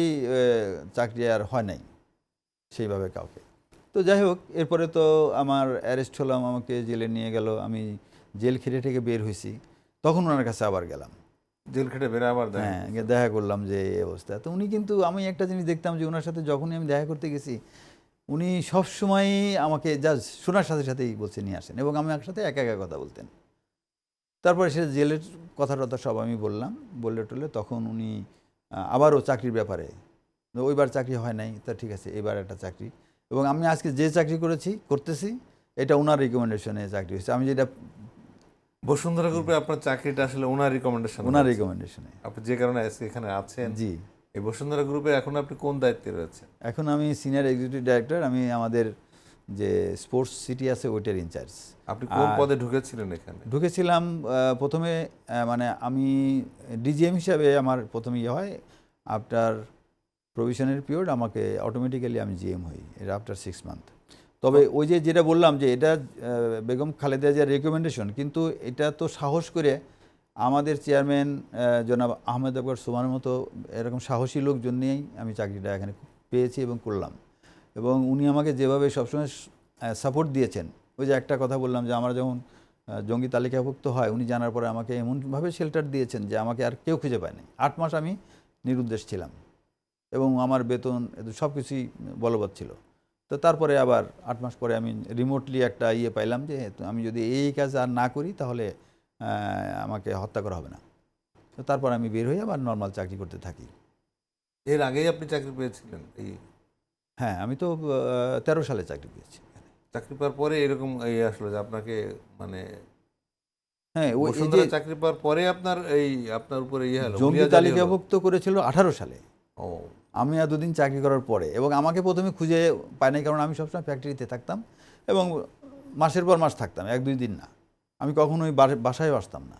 চাকরি আর হয় নাই সেইভাবে কাউকে। তো যাই হোক, এরপরে তো আমার অ্যারেস্ট হলাম, আমাকে জেলে নিয়ে গেল, আমি জেল খেটে থেকে বের হয়েছি, তখন ওনার কাছে আবার গেলাম। জেল খেটে বেরো আবার দেখা হ্যাঁ, গিয়ে দেখা করলাম যে এই অবস্থা। তো উনি কিন্তু, আমি একটা জিনিস দেখতাম যে ওনার সাথে যখনই আমি দেখা করতে গেছি, উনি সবসময়ই আমাকে জাস্ট শোনার সাথে সাথেই বলছে নিয়ে আসেন, এবং আমি একসাথে একা একা কথা বলতেন। তারপরে সে জেলের কথা টথা সব আমি বললাম, বললে টলে তখন উনি আবারও চাকরির ব্যাপারে, ওইবার চাকরি হয় নাই, তা ঠিক আছে এবার একটা চাকরি, এবং আমি আজকে যে চাকরি করতেছি এটা ওনার রিকমেন্ডেশনে চাকরি হয়েছে। আমি যেটা বসুন্ধরা গ্রুপে আপনার চাকরিটা আসলে ওনার রিকমেন্ডেশন, ওনার রিকমেন্ডেশনে, আপনি যে কারণে আজকে এখানে আছেন। জি। এই বসুন্ধরা গ্রুপে এখন আপনি কোন দায়িত্বে রয়েছেন? এখন আমি সিনিয়র এক্সিকিউটিভ ডাইরেক্টর, আমি আমাদের যে স্পোর্টস সিটি আছে ওইটার ইনচার্জ। আপনি কোন পদে ঢুকেছিলেন এখানে? ঢুকেছিলাম প্রথমে, মানে আমি ডিজিএম হিসাবে আমার প্রথমে ইয়ে হয়, আফটার প্রভিশনের পিরিয়ড আমাকে অটোমেটিক্যালি আমি জিএম হই, এটা আফটার 6 মান্থ। তবে ওই যে যেটা বললাম যে এটা বেগম খালেদা জিয়ার রেকমেন্ডেশন, কিন্তু এটা তো সাহস করে আমাদের চেয়ারম্যান জনাব আহমেদ আকবর সুমানের মতো এরকম সাহসী লোকজন নিয়েই আমি চাকরিটা এখানে পেয়েছি এবং করলাম। এবং উনি আমাকে যেভাবে সবসময় সাপোর্ট দিয়েছেন, ওই যে একটা কথা বললাম যে আমরা যখন জঙ্গি তালিকাভুক্ত হয়, উনি জানার পরে আমাকে এমনভাবে শেল্টার দিয়েছেন যে আমাকে আর কেউ খুঁজে পায়নি। 8 মাস আমি নিরুদ্দেশ ছিলাম এবং আমার বেতন সব কিছুই বলবৎ ছিল। তো তারপরে আবার 8 মাস পরে আমি রিমোটলি একটা ইয়ে পাইলাম যে আমি যদি এই কাজ আর না করি তাহলে আমাকে হত্যা করা হবে না। তো তারপর আমি বের হয়ে আবার নর্মাল চাকরি করতে থাকি। এর আগেই আপনি চাকরি পেয়েছিলেন? এই হ্যাঁ, আমি তো 13 সালে চাকরি পেয়েছি। চাকরি পাওয়ার পরে এরকম এই আসলো যে আপনাকে, মানে হ্যাঁ, ওই যে বসুন্ধরা চাকরি পাওয়ার পরে আপনার উপরে ইয়ে হলো, জঙ্গি হুলিয়া জারি হলো। তালিকাভুক্ত করেছিল 18 সালে, ও, আমি এতদিন চাকরি করার পরে। এবং আমাকে প্রথমে খুঁজে পায় নাই, কারণ আমি সবসময় ফ্যাক্টরিতে থাকতাম এবং মাসের পর মাস থাকতাম, 1-2 দিন না, আমি কখনোই বাসায় আসতাম না।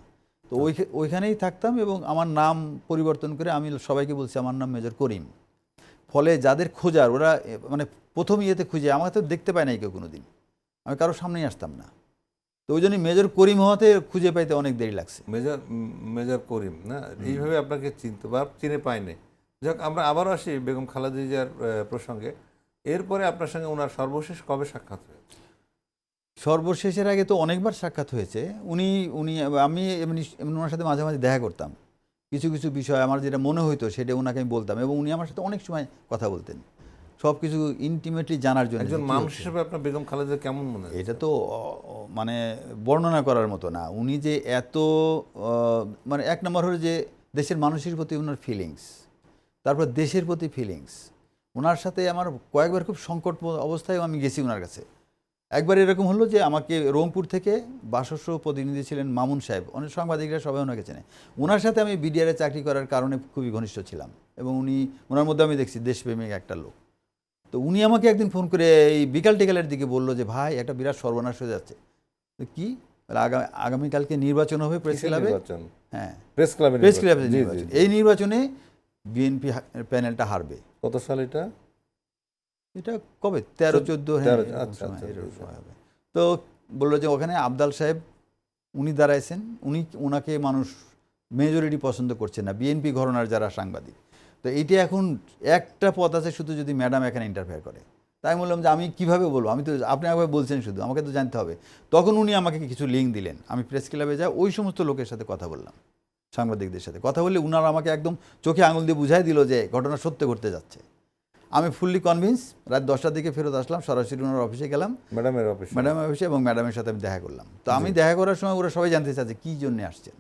তো ওইখানেই থাকতাম এবং আমার নাম পরিবর্তন করে আমি সবাইকে বলছি আমার নাম মেজর করিম। ফলে যাদের খোঁজার, ওরা মানে প্রথম ইয়েতে খুঁজে আমাকে তো দেখতে পায় নাই কেউ কোনো দিন, আমি কারোর সামনেই আসতাম না। তো ওই জন্যই মেজর করিম হওয়াতে খুঁজে পাইতে অনেক দেরি লাগছে। মেজর করিম না, এইভাবে আপনাকে চিনতে বা চিনে পাইনি। যাক, আমরা আবারও আসি বেগম খালেদা জিয়ার প্রসঙ্গে। এরপরে আপনার সঙ্গে ওনার সর্বশেষ কবে সাক্ষাৎ হয়েছে? সর্বশেষের আগে তো অনেকবার সাক্ষাৎ হয়েছে। আমি এমনি ওনার সাথে মাঝে মাঝে দেখা করতাম, কিছু কিছু বিষয় আমার যেটা মনে হইতো সেটা ওনাকে আমি বলতাম, এবং উনি আমার সাথে অনেক সময় কথা বলতেন সব কিছু ইন্টিমেটলি জানার জন্য। একজন মানুষ হিসেবে আপনার বেগম খালেদা কেমন মনে হয়? এটা তো মানে বর্ণনা করার মতো না। উনি যে এত মানে এক নম্বর হলো যে দেশের মানুষের প্রতি ওনার ফিলিংস, তারপর দেশের প্রতি ফিলিংস। ওনার সাথে আমার কয়েকবার খুব সংকট অবস্থায় আমি গেছি ওনার কাছে। একবার এরকম হলো যে আমাকে রংপুর থেকে বাসস্ব প্রতিনিধি ছিলেন মামুন সাহেব, অনেক সাংবাদিকরা সবাই ওনাকে চেনে। ওনার সাথে আমি বিডিআরে চাকরি করার কারণে খুবই ঘনিষ্ঠ ছিলাম, এবং ওনার মধ্যে আমি দেখছি দেশপ্রেমিক একটা লোক। তো উনি আমাকে একদিন ফোন করে এই বিকাল টিকালের দিকে বললো যে ভাই একটা বিরাট সর্বনাশ হয়ে যাচ্ছে। তো কি, আগামীকালকে নির্বাচন হবে প্রেস ক্লাবে। হ্যাঁ, প্রেস ক্লাবে নির্বাচন। এই নির্বাচনে বিএনপি প্যানেলটা হারবে। কত সাল এটা? এটা কবে 13-14, হ্যাঁ এরকম সময় হবে। তো বললো যে ওখানে আবদাল সাহেব উনি দাঁড়াইছেন, ওনাকে মানুষ মেজরিটি পছন্দ করছে না, বিএনপি ঘরানার যারা সাংবাদিক। তো এইটা এখন একটা পথ আছে শুধু, যদি ম্যাডাম এখানে ইন্টারফেয়ার করে। তাই আমি বললাম যে আমি কীভাবে বলবো, আমি তো আপনি একবার বলছেন, শুধু আমাকে তো জানতে হবে। তখন উনি আমাকে কিছু লিঙ্ক দিলেন, আমি প্রেস ক্লাবে যাই, ওই সমস্ত লোকের সাথে কথা বললাম, সাংবাদিকদের সাথে কথা বললে উনারা আমাকে একদম চোখে আঙুল দিয়ে বুঝাই দিল যে ঘটনা সত্য ঘটতে যাচ্ছে। আমি ফুললি কনভিন্স, রাত 10টার দিকে ফেরত আসলাম, সরাসরি ওনার অফিসে গেলাম, ম্যাডামের অফিসে, এবং ম্যাডামের সাথে আমি দেখা করলাম। তো আমি দেখা করার সময় ওরা সবাই জানতে চাচ্ছে কী জন্য আসছেন।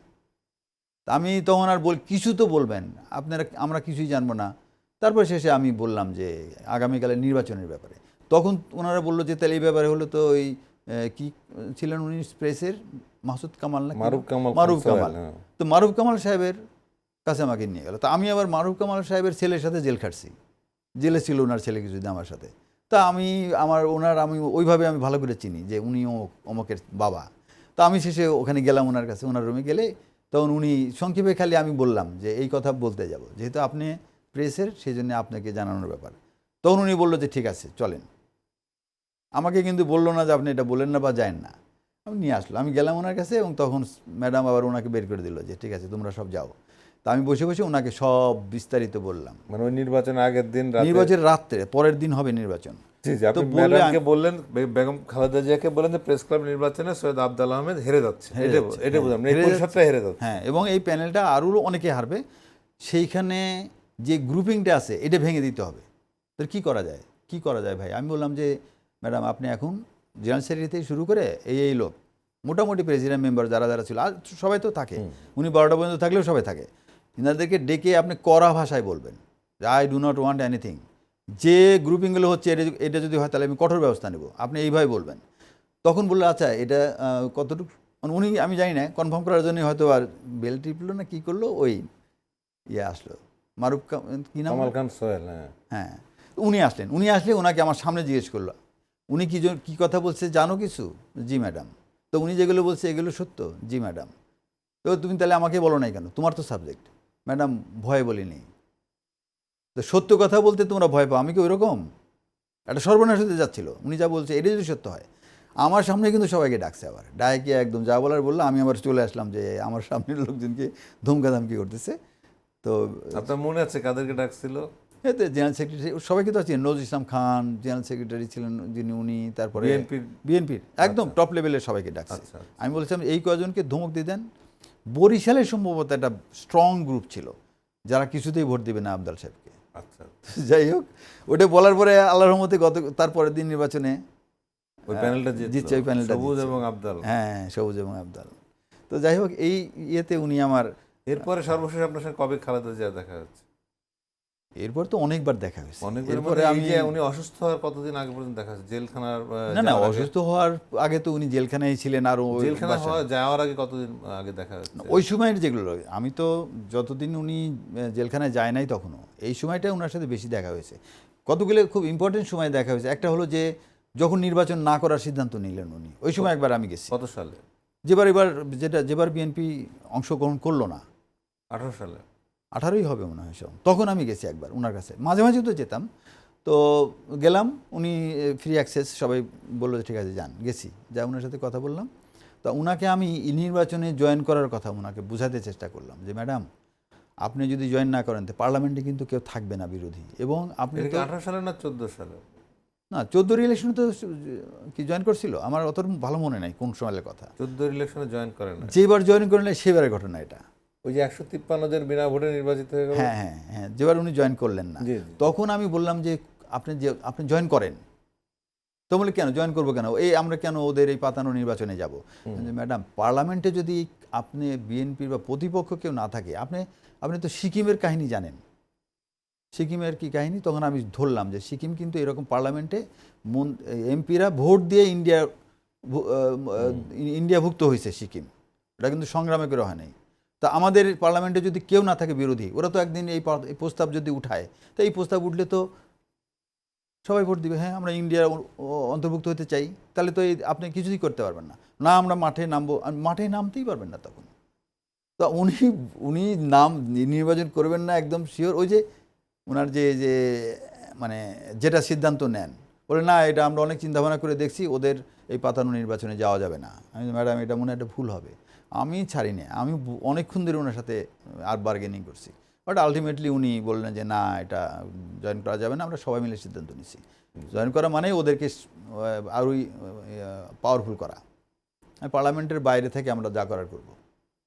আমি তখন আর কিছু তো বলবেন আপনারা, আমরা কিছুই জানবো না। তারপর শেষে আমি বললাম যে আগামীকালের নির্বাচনের ব্যাপারে। তখন ওনারা বললো যে তাহলে এই ব্যাপারে হলো তো ওই কি ছিলেন উনি প্রেসের, মাসুদ কামাল না, মারুফ কামাল। তো মারুফ কামাল সাহেবের কাছে আমাকে নিয়ে গেল। তো আমি আবার মারুফ কামাল সাহেবের ছেলের সাথে জেল খাটছি, জেলে ছিল ওনার ছেলে কিছুদিন আমার সাথে। তা আমি আমি ওইভাবে আমি ভালো করে চিনি যে উনি অমকের বাবা। তা আমি শেষে ওখানে গেলাম ওনার কাছে, ওনার রুমে গেলে তখন উনি সংক্ষেপে খালি আমি বললাম যে এই কথা বলতে যাব, যেহেতু আপনি প্রেসের, সেই জন্য আপনাকে জানানোর ব্যাপার। তখন উনি বললো যে ঠিক আছে চলেন। আমাকে কিন্তু বললো না যে আপনি এটা বলেন না বা যায়েন না, আমি নিয়ে আসলো। আমি গেলাম ওনার কাছে, এবং তখন ম্যাডাম আবার ওনাকে বের করে দিল যে ঠিক আছে তোমরা সব যাও। তা আমি বসে বসে ওনাকে সব বিস্তারিত বললাম। মানে ওই নির্বাচনের আগের দিন, নির্বাচনের রাত্রে, পরের দিন হবে নির্বাচন। আপনি ম্যাডামকে বললেন, বেগম খালেদা জিয়াকে বললেন যে প্রেস ক্লাব নির্বাচনে সৈয়দ আব্দুল আহমেদ হেরে যাচ্ছে, এটা বুঝলাম, এই পরিষদটা হেরে যাচ্ছে। হ্যাঁ, এবং এই প্যানেলটা আরও অনেকে হারবে, সেইখানে যে গ্রুপিংটা আছে এটা ভেঙে দিতে হবে। তো কি করা যায় ভাই? আমি বললাম যে ম্যাডাম আপনি এখন জেনারেল সেক্রেটারি থেকে শুরু করে এই লোক, মোটামুটি প্রেসিডেন্ট মেম্বার যারা যারা ছিল, আর সবাই তো থাকে, উনি 12টা পর্যন্ত থাকলেও সবাই থাকে, এনাদেরকে ডেকে আপনি কড়া ভাষায় বলবেন যে I do not want anything, যে গ্রুপিংগুলো হচ্ছে এটা যদি হয় তাহলে আমি কঠোর ব্যবস্থা নেব, আপনি এইভাবে বলবেন। তখন বললো আচ্ছা এটা কতটুকু, উনি আমি জানি না, কনফার্ম করার জন্য হয়তো আর বেল টিপলো না কি করলো, ওই আসলো মারুফ কি নাম, কামাল খান সোহেল। হ্যাঁ, উনি আসলে ওনাকে আমার সামনে জিজ্ঞেস করলো উনি কি কথা বলছে জানো কিছু? জি ম্যাডাম। তো উনি যেগুলো বলছে এগুলো সত্য? জি ম্যাডাম। তো তুমি তাহলে আমাকে বলো নাই কেন, তোমার তো সাবজেক্ট। ম্যাডাম ভয় বলিনি, তো সত্য কথা বলতে তোমরা ভয় পাও, আমি কি ওইরকম? একটা সর্বনাশ হতে যাচ্ছিল, উনি যা বলছে এটা যদি সত্য হয়। আমার সামনে কিন্তু সবাইকে ডাকছে, আবার ডাকে একদম যা বলার বললো। আমি আবার চলে আসলাম যে আমার সামনের লোকজনকে ধমকাধামকি করতেছে। তো আপনার মনে আছে কাদেরকে ডাকছিল? এতে জেনারেল সেক্রেটারি সবাইকে তো আছেন, নজরুল ইসলাম খান জেনারেল সেক্রেটারি ছিলেন যিনি, উনি, তারপরে বিএনপির একদম টপ লেভেলের সবাইকে ডাকছে। আমি বলছিলাম এই কয়জনকে ধমক দিয়ে দেন। বরিশালের সম্ভবত একটা স্ট্রং গ্রুপ ছিল যারা কিছুতেই ভোট দিবে না আবদাল সাহেবকে। আচ্ছা, যাই হোক, ওটা বলার পরে আল্লাহর রহমতে তারপরের দিন নির্বাচনে ওই প্যানেলটা জিতছে, ওই প্যানেলটা সবুজ এবং আবদাল। হ্যাঁ, সবুজ এবং আবদাল। তো যাই হোক, এই ইয়েতে উনি আমার, এরপরে সর্বশেষ আপনার সঙ্গে কবে খালেদা জিয়া দেখা হচ্ছে? এরপর তো অনেকবার দেখা হয়েছে। এরপরে উনি অসুস্থ হওয়ার কতদিন আগে পর্যন্ত দেখা হয়েছে? জেলখানার না, অসুস্থ হওয়ার আগে তো উনি জেলখানায় ছিলেন। আর জেলখানা যাওয়ার আগে কতদিন আগে দেখা হচ্ছে? ওই সময়ের যেগুলো, আমি তো যতদিন উনি জেলখানায় যায় নাই তখনও, এই সময়টা ওনার সাথে বেশি দেখা হয়েছে। কতগুলো খুব ইম্পর্টেন্ট সময় দেখা হয়েছে। একটা হলো যে যখন নির্বাচন না করার সিদ্ধান্ত নিলেন উনি, ওই সময় একবার আমি গেছি। কত সালে? যেবার বিএনপি অংশগ্রহণ করলো না, 18 সালে, 18ই হবে মনে হয়। তখন আমি গেছি একবার ওনার কাছে, মাঝে মাঝে তো যেতাম। তো গেলাম, উনি ফ্রি অ্যাক্সেস, সবাই বললো যে ঠিক আছে যান, গেছি, যা ওনার সাথে কথা বললাম। তা ওনাকে আমি নির্বাচনে জয়েন করার কথা ওনাকে বোঝাতে চেষ্টা করলাম যে ম্যাডাম আপনি যদি জয়েন না করেন তো পার্লামেন্টে কিন্তু কেউ থাকবে না বিরোধী, এবং আপনি 18 সালে না 14 সালে? না, 14 ইলেকশনে তো কি জয়েন করছিল, আমার অত ভালো মনে নাই কোন সময়ের কথা। 14 ইলেকশনে জয়েন করেন? যেবার জয়েন করেন সেবারের ঘটনা এটা। ওই যে 153 জন বিনা ভোটে নির্বাচিত হয়ে গেল। হ্যাঁ হ্যাঁ হ্যাঁ, যেবার উনি জয়েন করলেন না, তখন আমি বললাম যে আপনি জয়েন করেন। তো বলে কেন জয়েন করবো, কেন আমরা কেন ওদের এই পাতানো নির্বাচনে যাব? ম্যাডাম পার্লামেন্টে যদি আপনি বিএনপির বা প্রতিপক্ষ কেউ না থাকে, আপনি তো সিকিমের কাহিনী জানেন, সিকিমের কি কাহিনী। তখন আমি ধরলাম যে সিকিম কিন্তু এরকম পার্লামেন্টে এমপিরা ভোট দিয়ে ইন্ডিয়াভুক্ত হয়েছে সিকিম, এটা কিন্তু সংগ্রামে করে হয় নাই। তা আমাদের পার্লামেন্টে যদি কেউ না থাকে বিরোধী, ওরা তো একদিন এই প্রস্তাব যদি উঠায়, তো এই প্রস্তাব উঠলে তো সবাই ভোট দিবে, হ্যাঁ আমরা ইন্ডিয়ার অন্তর্ভুক্ত হতে চাই, তাহলে তো আপনি কিছুই করতে পারবেন না, আমরা মাঠে নামবো, মাঠে নামতেই পারবেন না তখন। তা উনি নির্বাচন করবেন না একদম শিওর। ওই যে ওনার যে মানে যেটা সিদ্ধান্ত নেন, বলে না এটা আমরা অনেক চিন্তাভাবনা করে দেখছি, ওদের এই পাতানো নির্বাচনে যাওয়া যাবে না। আমি ম্যাডাম এটা মনে হয় একটা ভুল হবে, আমি ছাড়িনি, আমি অনেকক্ষণ ধরে ওনার সাথে আর বার্গেনিং করছি, বাট আলটিমেটলি উনি বললেন যে না, এটা জয়েন করা যাবে না। আমরা সবাই মিলে সিদ্ধান্ত নিছি জয়েন করা মানে ওদেরকে আরোই পাওয়ারফুল করা, পার্লামেন্টের বাইরে থেকে আমরা যা করার করবো।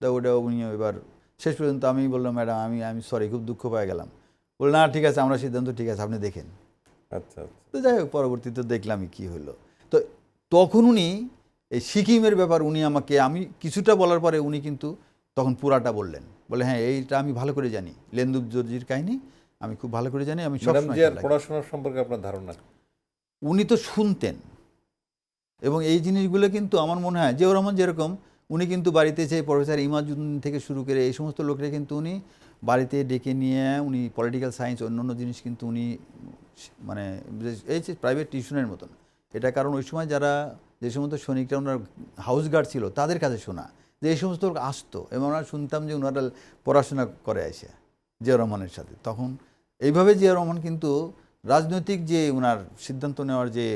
তা ওটা উনি এবার শেষ পর্যন্ত আমি বললাম ম্যাডাম আমি সরি, খুব দুঃখ পেয়ে গেলাম। বললেন না ঠিক আছে, আমরা সিদ্ধান্ত ঠিক আছে, আপনি দেখেন। আচ্ছা আচ্ছা। তো যাই হোক, পরবর্তীতে দেখলামই কী হলো। তো তখন উনি এই সিকিমের ব্যাপার উনি আমাকে, আমি কিছুটা বলার পরে উনি কিন্তু তখন পুরাটা বললেন, বলে হ্যাঁ এইটা আমি ভালো করে জানি, লেন্দুব দর্জির কাহিনী আমি খুব ভালো করে জানি, আমি সব ম্যাডাম জিয়ার পড়াশোনার সম্পর্কে আপনার ধারণা? উনি তো শুনতেন, এবং এই জিনিসগুলো কিন্তু আমার মনে হয় জিয়াউর রহমান যেরকম, উনি কিন্তু বাড়িতে যে প্রফেসর ইমাজউদ্দিন থেকে শুরু করে এই সমস্ত লোকরা কিন্তু উনি বাড়িতে ডেকে নিয়ে উনি পলিটিক্যাল সায়েন্স অন্য জিনিস কিন্তু উনি মানে এই যে প্রাইভেট টিউশনের মতন এটা। কারণ ওই সময় যারা যে সমস্ত সৈনিকরা ওনার হাউস গার্ড ছিল তাদের কাছে শোনা যে এই সমস্ত লোক আসতো, এবং আমরা শুনতাম যে ওনারা পড়াশোনা করে আসে জিয়াউর রহমানের সাথে। তখন এইভাবে জিয়াউর রহমান কিন্তু রাজনৈতিক যে ওনার সিদ্ধান্ত নেওয়ার যে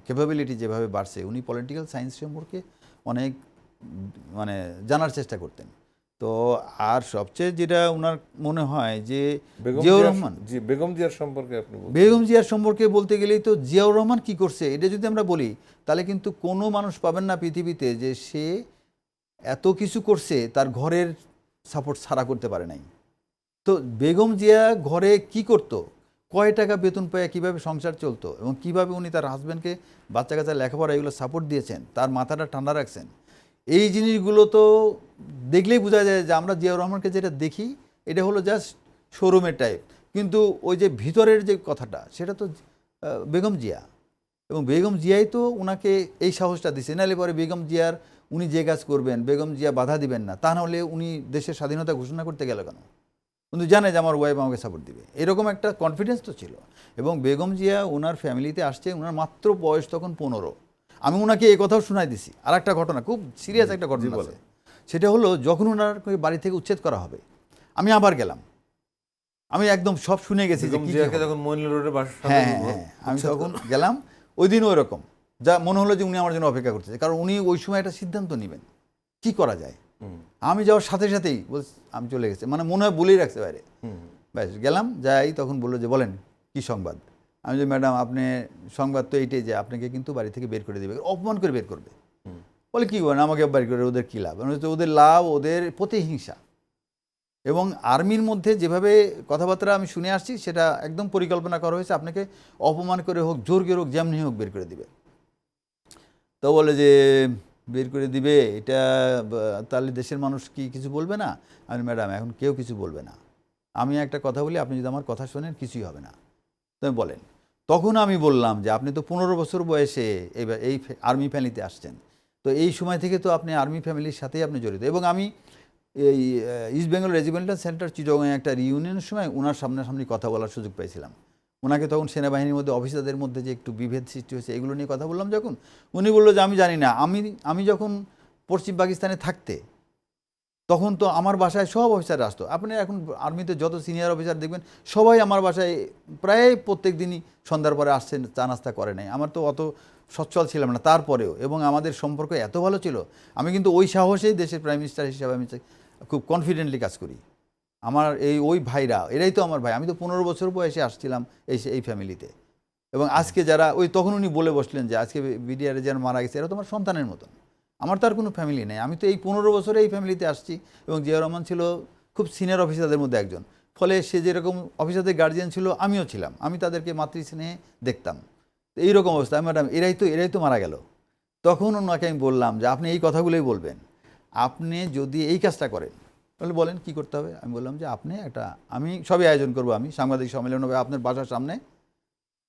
ক্যাপাবিলিটি যেভাবে বাড়ছে, উনি পলিটিক্যাল সায়েন্স সম্পর্কে অনেক মানে জানার চেষ্টা করতেন। তো আর সবচেয়ে যেটা ওনার মনে হয় যে জিয়াউর রহমান, জি, বেগম জিয়ার সম্পর্কে আপনি বলুন। বেগম জিয়ার সম্পর্কে বলতে গেলেই তো জিয়াউর রহমান কি করছে এটা যদি আমরা বলি, তাহলে কিন্তু কোনো মানুষ পাবেন না পৃথিবীতে যে সে এত কিছু করছে তার ঘরের সাপোর্ট ছাড়া করতে পারে নাই। তো বেগম জিয়া ঘরে কি করত, কয় টাকা বেতন পেয়ে কীভাবে সংসার চলতো, এবং কিভাবে উনি তার হাজব্যান্ডকে বাচ্চা কাচ্চা লেখাপড়া এগুলো সাপোর্ট দিয়েছেন, তার মাথাটা ঠান্ডা রাখছেন, এই জিনিসগুলো তো দেখলেই বোঝা যায় যে আমরা জিয়াউর রহমানকে যেটা দেখি এটা হলো জাস্ট শোরুমের টাইপ, কিন্তু ওই যে ভিতরের যে কথাটা সেটা তো বেগম জিয়া, এবং বেগম জিয়াই তো ওনাকে এই সাহসটা দিছে। নাহলে পরে বেগম জিয়ার উনি যে কাজ করবেন বেগম জিয়া বাধা দিবেন না, তা নাহলে উনি দেশের স্বাধীনতা ঘোষণা করতে গেল কেন? কিন্তু জানে যে আমার ওয়াইফ আমাকে সাপোর্ট দিবে, এরকম একটা কনফিডেন্স তো ছিল। এবং বেগম জিয়া ওনার ফ্যামিলিতে আসছে, ওনার মাত্র বয়স তখন 15। আমি ওনাকে এই কথাও শোনাই দিছি। আর একটা ঘটনা, খুব সিরিয়াস একটা ঘটনা আছে, সেটা হলো যখন ওনার বাড়ি থেকে উচ্ছেদ করা হবে, আমি আবার গেলাম, আমি একদম সব শুনে গেছি যে যখন মইনুল রোডে বাসা, হ্যাঁ হ্যাঁ আমি তখন গেলাম, ওই দিনও এরকম, যা মনে হলো যে উনি আমার জন্য অপেক্ষা করতেছে, কারণ উনি ওই সময় একটা সিদ্ধান্ত নেবেন কি করা যায়। আমি যাওয়ার সাথে সাথেই আমি চলে গেছি, মানে মনে হয় বলেই রাখছে বাইরে। ব্যাস গেলাম, যাই তখন বললো যে বলেন কি সংবাদ। আমি যে ম্যাডাম আপনি সংবাদ তো এইটাই যে আপনাকে কিন্তু বাড়ি থেকে বের করে দেবে, অপমান করে বের করবে। বলে কী করেন আমাকে বাড়ি করে, ওদের কী লাভ? ওদের লাভ ওদের প্রতিহিংসা। এবং আর্মির মধ্যে যেভাবে কথাবার্তা আমি শুনে আসছি সেটা একদম পরিকল্পনা করা হয়েছে, আপনাকে অপমান করে হোক জোর করে হোক যেমনি হোক বের করে দিবে। তো বলে যে বের করে দিবে, এটা তাহলে দেশের মানুষ কি কিছু বলবে না? আমি ম্যাডাম এখন কেউ কিছু বলবে না, আমি একটা কথা বলি, আপনি যদি আমার কথা শোনেন কিছুই হবে না, তুমি বলেন। তখন আমি বললাম যে আপনি তো 15 বছর বয়সে এই আর্মি ফ্যামিলিতে আসছেন, তো এই সময় থেকে তো আপনি আর্মি ফ্যামিলির সাথেই আপনি জড়িত। এবং আমি এই ইস্ট বেঙ্গল রেজিমেন্টাল সেন্টার চিটাগংয়ে একটা রিউনিয়নের সময় ওনার সামনাসামনি কথা বলার সুযোগ পেয়েছিলাম। ওনাকে তখন সেনাবাহিনীর মধ্যে অফিসারদের মধ্যে যে একটু বিভেদ সৃষ্টি হয়েছে এগুলো নিয়ে কথা বললাম, যখন উনি বললো যে আমি জানি না, আমি যখন পশ্চিম পাকিস্তানে থাকতে তখন তো আমার বাসায় সব অফিসার আসতো। আপনি এখন আর্মিতে যত সিনিয়র অফিসার দেখবেন সবাই আমার বাসায় প্রায় প্রত্যেক দিনই সন্ধ্যার পরে আসছেন, চা নাস্তা করে নাই। আমার তো অত সচ্ছল ছিলাম না তারপরেও, এবং আমাদের সম্পর্ক এত ভালো ছিল, আমি কিন্তু ওই সাহসেই দেশের প্রাইম মিনিস্টার হিসাবে আমি খুব কনফিডেন্টলি কাজ করি। আমার ওই ভাইরা এরাই তো আমার ভাই, আমি তো 15 বছর বয়সে আসছিলাম এই ফ্যামিলিতে। এবং আজকে যারা তখন উনি বলে বসলেন যে আজকে বিডিআরে যারা মারা গেছে এরা তোমার সন্তানের মতন, আমার তো আর কোনো ফ্যামিলি নেই, আমি তো এই 15 বছরে এই ফ্যামিলিতে আসছি। এবং জিয়াউর রহমান ছিল খুব সিনিয়র অফিসারদের মধ্যে একজন, ফলে সে যেরকম অফিসারদের গার্জিয়ান ছিল আমিও ছিলাম, আমি তাদেরকে মাতৃস্নেহে দেখতাম। এইরকম অবস্থা, ম্যাডাম এরাই তো মারা গেল। তখন ওনাকে আমি বললাম যে আপনি এই কথাগুলোই বলবেন, আপনি যদি এই কাজটা করেন তাহলে বলেন কি করতে হবে। আমি বললাম যে আমি সবই আয়োজন করবো, আমি সাংবাদিক সম্মেলন হবে আপনার বাসার সামনে,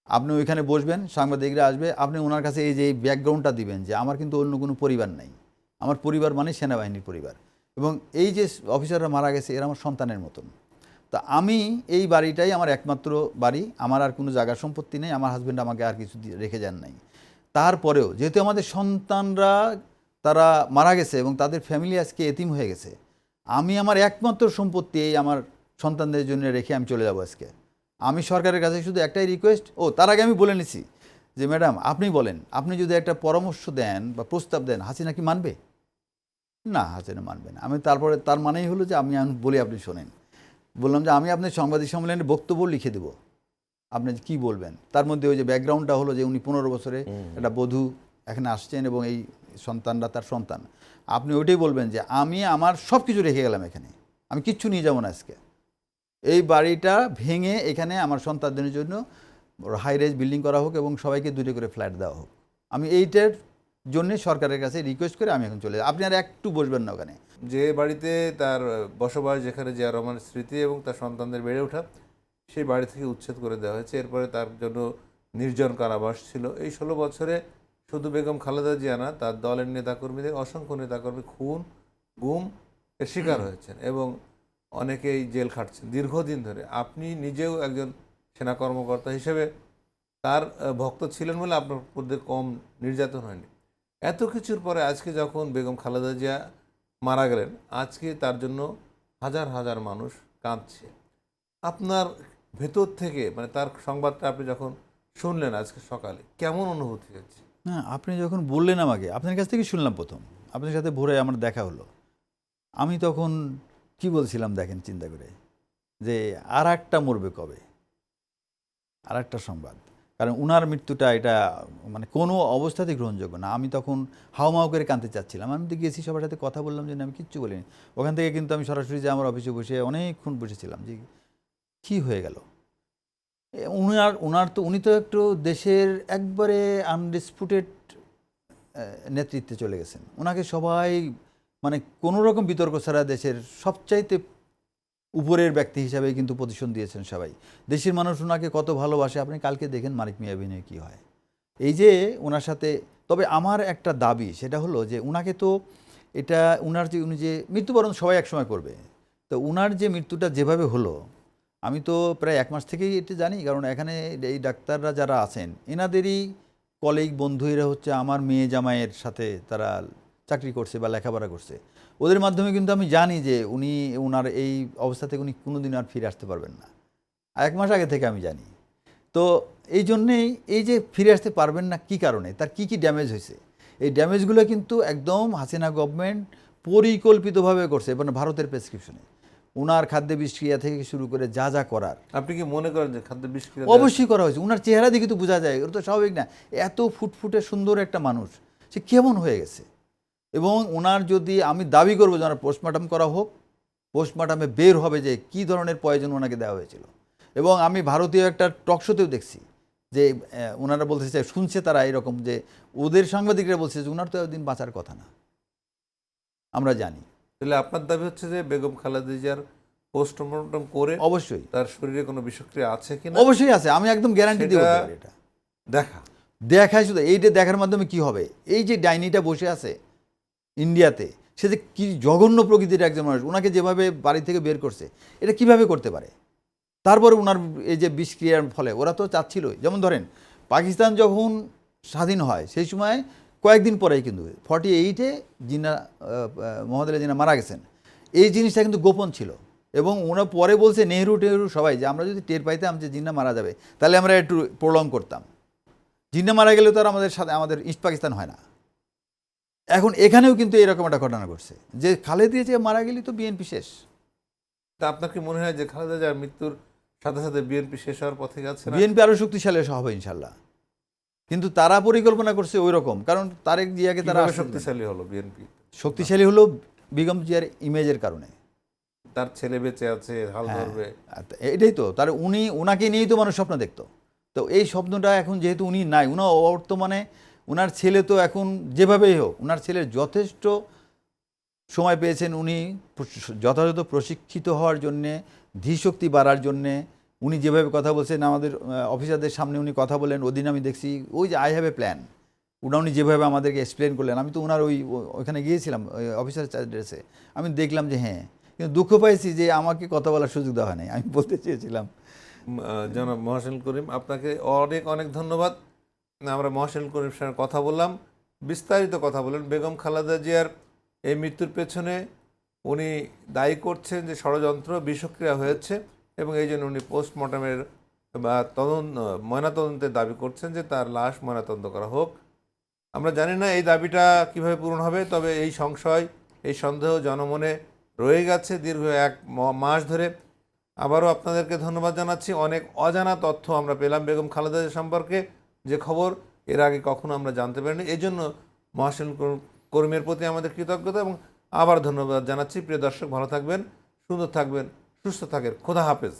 আপনি ওইখানে বসবেন, সাংবাদিকরা আসবে, আপনি ওনার কাছে এই যে এই ব্যাকগ্রাউন্ডটা দিবেন যে আমার কিন্তু অন্য কোনো পরিবার নাই, আমার পরিবার মানে সেনাবাহিনীর পরিবার, এবং এই যে অফিসাররা মারা গেছে এরা আমার সন্তানের মতন। তা আমি এই বাড়িটাই আমার একমাত্র বাড়ি, আমার আর কোনো জায়গা সম্পত্তি নেই, আমার হাজব্যান্ড আমাকে আর কিছু রেখে যান নাই। তারপরেও যেহেতু আমাদের সন্তানরা তারা মারা গেছে এবং তাদের ফ্যামিলি আজকে এতিম হয়ে গেছে, আমি আমার একমাত্র সম্পত্তি এই আমার সন্তানদের জন্য রেখে আমি চলে যাব আজকে। আমি সরকারের কাছে শুধু একটাই রিকোয়েস্ট, তার আগে আমি বলে নিছি যে ম্যাডাম আপনি বলেন, আপনি যদি একটা পরামর্শ দেন বা প্রস্তাব দেন হাসিনা কি মানবে? না, হাসিনা মানবে না। আমি তারপরে তার মানেই হলো যে আমি বলি, আপনি শোনেন, বললাম যে আমি আপনার সাংবাদিক সম্মেলনে বক্তব্য লিখে দেবো, আপনি কি বলবেন। তার মধ্যে ওই যে ব্যাকগ্রাউন্ডটা হলো যে উনি 15 বছরে একটা বধূ এখানে আসছেন এবং এই সন্তানরা তার সন্তান। আপনি ওইটাই বলবেন যে আমি আমার সব কিছু রেখে গেলাম এখানে, আমি কিচ্ছু নিয়ে যাবো না আজকে। এই বাড়িটা ভেঙে এখানে আমার সন্তানদের জন্য হাই রাইজ বিল্ডিং করা হোক এবং সবাইকে 2টি করে ফ্ল্যাট দেওয়া হোক। আমি এইটার জন্য সরকারের কাছে রিকোয়েস্ট করে আমি এখন চলে যাই। আপনি আর একটু বসবেন না ওখানে। যে বাড়িতে তার বসবাস, যেখানে জিয়া রহমানের স্মৃতি এবং তার সন্তানদের বেড়ে ওঠা, সেই বাড়ি থেকে উচ্ছেদ করে দেওয়া হয়েছে। এরপরে তার জন্য নির্জন কারাবাস ছিল। এই 16 বছরে শুধু বেগম খালেদা জিয়া না, তার দলের নেতাকর্মীদের, অসংখ্য নেতাকর্মী খুন, গুম এর শিকার হয়েছেন এবং অনেকেই জেল খাটছেন দীর্ঘদিন ধরে। আপনি নিজেও একজন সেনা কর্মকর্তা হিসেবে তার ভক্ত ছিলেন বলে আপনার মধ্যে কম নির্যাতন হয়নি। এত কিছুর পরে আজকে যখন বেগম খালেদা জিয়া মারা গেলেন, আজকে তার জন্য হাজার হাজার মানুষ কাঁদছে। আপনার ভেতর থেকে, মানে তার সংবাদটা আপনি যখন শুনলেন আজকে সকালে, কেমন অনুভূতি হচ্ছে? না, আপনি যখন বললেন আমাকে, আপনার কাছ থেকে শুনলাম প্রথম, আপনার সাথে ভোরে আমার দেখা হলো, আমি তখন কি বলছিলাম দেখেন চিন্তা করে, যে আর একটা মরবে কবে, আর একটা সংবাদ। কারণ উনার মৃত্যুটা এটা মানে কোনো অবস্থাতেই গ্রহণযোগ্য না। আমি তখন হাউমাউ করে কাঁদতে চাচ্ছিলাম। আমি তো গেছি, সবার সাথে কথা বললাম, যে আমি কিচ্ছু বলিনি। ওখান থেকে কিন্তু আমি সরাসরি যে আমার অফিসে বসে অনেকক্ষণ বসেছিলাম যে কি হয়ে গেল। উনি তো একটু দেশের একবারে আনডিসপুটেড নেতৃত্বে চলে গেছেন। ওনাকে সবাই মানে কোনো রকম বিতর্ক ছাড়া দেশের সবচাইতে উপরের ব্যক্তি হিসাবে কিন্তু পজিশন দিয়েছেন সবাই। দেশের মানুষ ওনাকে কত ভালোবাসে, আপনি কালকে দেখেন মানিক মিয়া অভিনয় কী হয়। এই যে ওনার সাথে, তবে আমার একটা দাবি, সেটা হলো যে ওনাকে তো এটা উনি যে মৃত্যুবরণ সবাই একসময় করবে, তো উনার যে মৃত্যুটা যেভাবে হলো, আমি তো প্রায় 1 মাস থেকেই এটা জানি। কারণ এখানে এই ডাক্তাররা যারা আছেন, এনাদেরই কলিগ বন্ধু, এরা হচ্ছে আমার মেয়ে জামাইয়ের সাথে তারা চাকরি করছে বা লেখাপড়া করছে। ওদের মাধ্যমে কিন্তু আমি জানি যে উনার এই অবস্থা থেকে উনি কোনোদিন আর ফিরে আসতে পারবেন না। 1 মাস আগে থেকে আমি জানি। তো এই জন্যেই এই যে ফিরে আসতে পারবেন না, কি কারণে, তার কি কি ড্যামেজ হয়েছে, এই ড্যামেজগুলো কিন্তু একদম হাসিনা গভর্নমেন্ট পরিকল্পিতভাবে করছে, মানে ভারতের প্রেসক্রিপশনে। উনার খাদ্য বিষক্রিয়া থেকে শুরু করে যা যা করার, আপনি কি মনে করেন যে খাদ্য বিষক্রিয়া? অবশ্যই করা হয়েছে। উনার চেহারা দেখে তো বোঝা যায়, ওটা তো স্বাভাবিক না। এত ফুটফুটে সুন্দর একটা মানুষ, সে কেমন হয়ে গেছে। এবং ওনার যদি, আমি দাবি করবো যে ওনার পোস্টমর্টম করা হোক, পোস্টমর্টমে বের হবে যে কী ধরনের পয়জন ওনাকে দেওয়া হয়েছিল। এবং আমি ভারতীয় একটা টক শোতেও দেখছি যে ওনারা বলতে চাই, শুনছে তারা এরকম, যে ওদের সাংবাদিকরা বলছে যে ওনার তো এতদিন বাঁচার কথা না, আমরা জানি। তাহলে আপনার দাবি হচ্ছে যে বেগম খালেদা জিয়ার পোস্টমর্টম করে অবশ্যই তার শরীরে কোনো বিষক্রিয়া আছে কিনা অবশ্যই আছে, আমি একদম গ্যারান্টি দিয়ে বলতে পারি। এটা দেখায় শুধু, এইটা দেখার মাধ্যমে কি হবে, এই যে ডাইনিটা বসে আছে ইন্ডিয়াতে, সে যে কি জঘন্য প্রকৃতির একজন মানুষ, ওনাকে যেভাবে বাড়ি থেকে বের করছে, এটা কিভাবে করতে পারে। তারপরে ওনার এই যে বিষক্রিয়ার ফলে ওরা তো চাচ্ছিলই, যেমন ধরেন পাকিস্তান যখন স্বাধীন হয় সেই সময় কয়েকদিন পরেই কিন্তু 48-এ জিন্না, মোহাম্মদ আলী জিন্না মারা গেছেন। এই জিনিসটা কিন্তু গোপন ছিল এবং ওরা পরে বলছে নেহরু টেহরু সবাই, যে আমরা যদি টের পাইতাম যে জিন্না মারা যাবে, তাহলে আমরা একটু প্রলং করতাম। জিন্না মারা গেলে তো আর আমাদের সাথে আমাদের ইস্ট পাকিস্তান হয় না। এখন এখানেও কিন্তু এরকম একটা ঘটনা ঘটছে যে খালেদা জিয়া মারা গেলে তো বিএনপি শেষ। তা আপনার কি মনে হয় যে খালেদা জিয়ার মৃত্যুর সাথে সাথে বিএনপি শেষ হওয়ার পথে যাচ্ছে? বিএনপি আরো শক্তিশালী হবে ইনশাল্লাহ, কিন্তু তারা পরিকল্পনা করছে ওই রকম। কারণ তারেক জিয়াকে তারা শক্তিশালী হলো, বিএনপি শক্তিশালী হলো বেগম জিয়ার ইমেজের কারণে। তার ছেলে বেঁচে আছে, হাল ধরবে, এটাই তো, তার ওনাকে নিয়েই তো মানুষ স্বপ্ন দেখতো। তো এই স্বপ্নটা এখন যেহেতু উনি নাই, উনার বর্তমানে ওনার ছেলে তো এখন যেভাবেই হোক, ওনার ছেলের যথেষ্ট সময় পেয়েছেন, উনি যথাযথ প্রশিক্ষিত হওয়ার জন্যে, ধীশক্তি বাড়ার জন্যে। উনি যেভাবে কথা বলছেন, আমাদের অফিসারদের সামনে উনি কথা বলেন, ওদিন আমি দেখছি ওই যে আই হ্যাভ এ প্ল্যান, উনি যেভাবে আমাদেরকে এক্সপ্লেন করলেন, আমি তো ওনার ওইখানে গিয়েছিলাম ওই অফিসার ড্রেসে, আমি দেখলাম যে হ্যাঁ, কিন্তু দুঃখ পাইছি যে আমাকে কথা বলার সুযোগ দেওয়া হয়নি, আমি বলতে চেয়েছিলাম। জনাব মহসিন করিম, আপনাকে অনেক অনেক ধন্যবাদ। আমরা মহসিন করিম সঙ্গে কথা বললাম, বিস্তারিত কথা বলেন বেগম খালেদা জিয়ার এই মৃত্যুর পেছনে উনি দায়ী করছেন যে ষড়যন্ত্র, বিষক্রিয়া হয়েছে এবং এই জন্য উনি পোস্টমর্টমের বা ময়নাতদন্তের দাবি করছেন যে তার লাশ ময়নাতদন্ত করা হোক। আমরা জানি না এই দাবিটা কিভাবে পূরণ হবে, তবে এই সংশয়, এই সন্দেহ জনমনে রয়ে গেছে দীর্ঘ এক মাস ধরে। আবারও আপনাদেরকে ধন্যবাদ জানাচ্ছি। অনেক অজানা তথ্য আমরা পেলাম বেগম খালেদা জিয়া সম্পর্কে, যে খবর এর আগে কখনো আমরা জানতে পারিনি। এই জন্য মহাসেন কর্মীর প্রতি আমাদের কৃতজ্ঞতা এবং আবার ধন্যবাদ জানাচ্ছি। প্রিয় দর্শক, ভালো থাকবেন, সুন্দর থাকবেন, সুস্থ থাকেন। খোদা হাফেজ।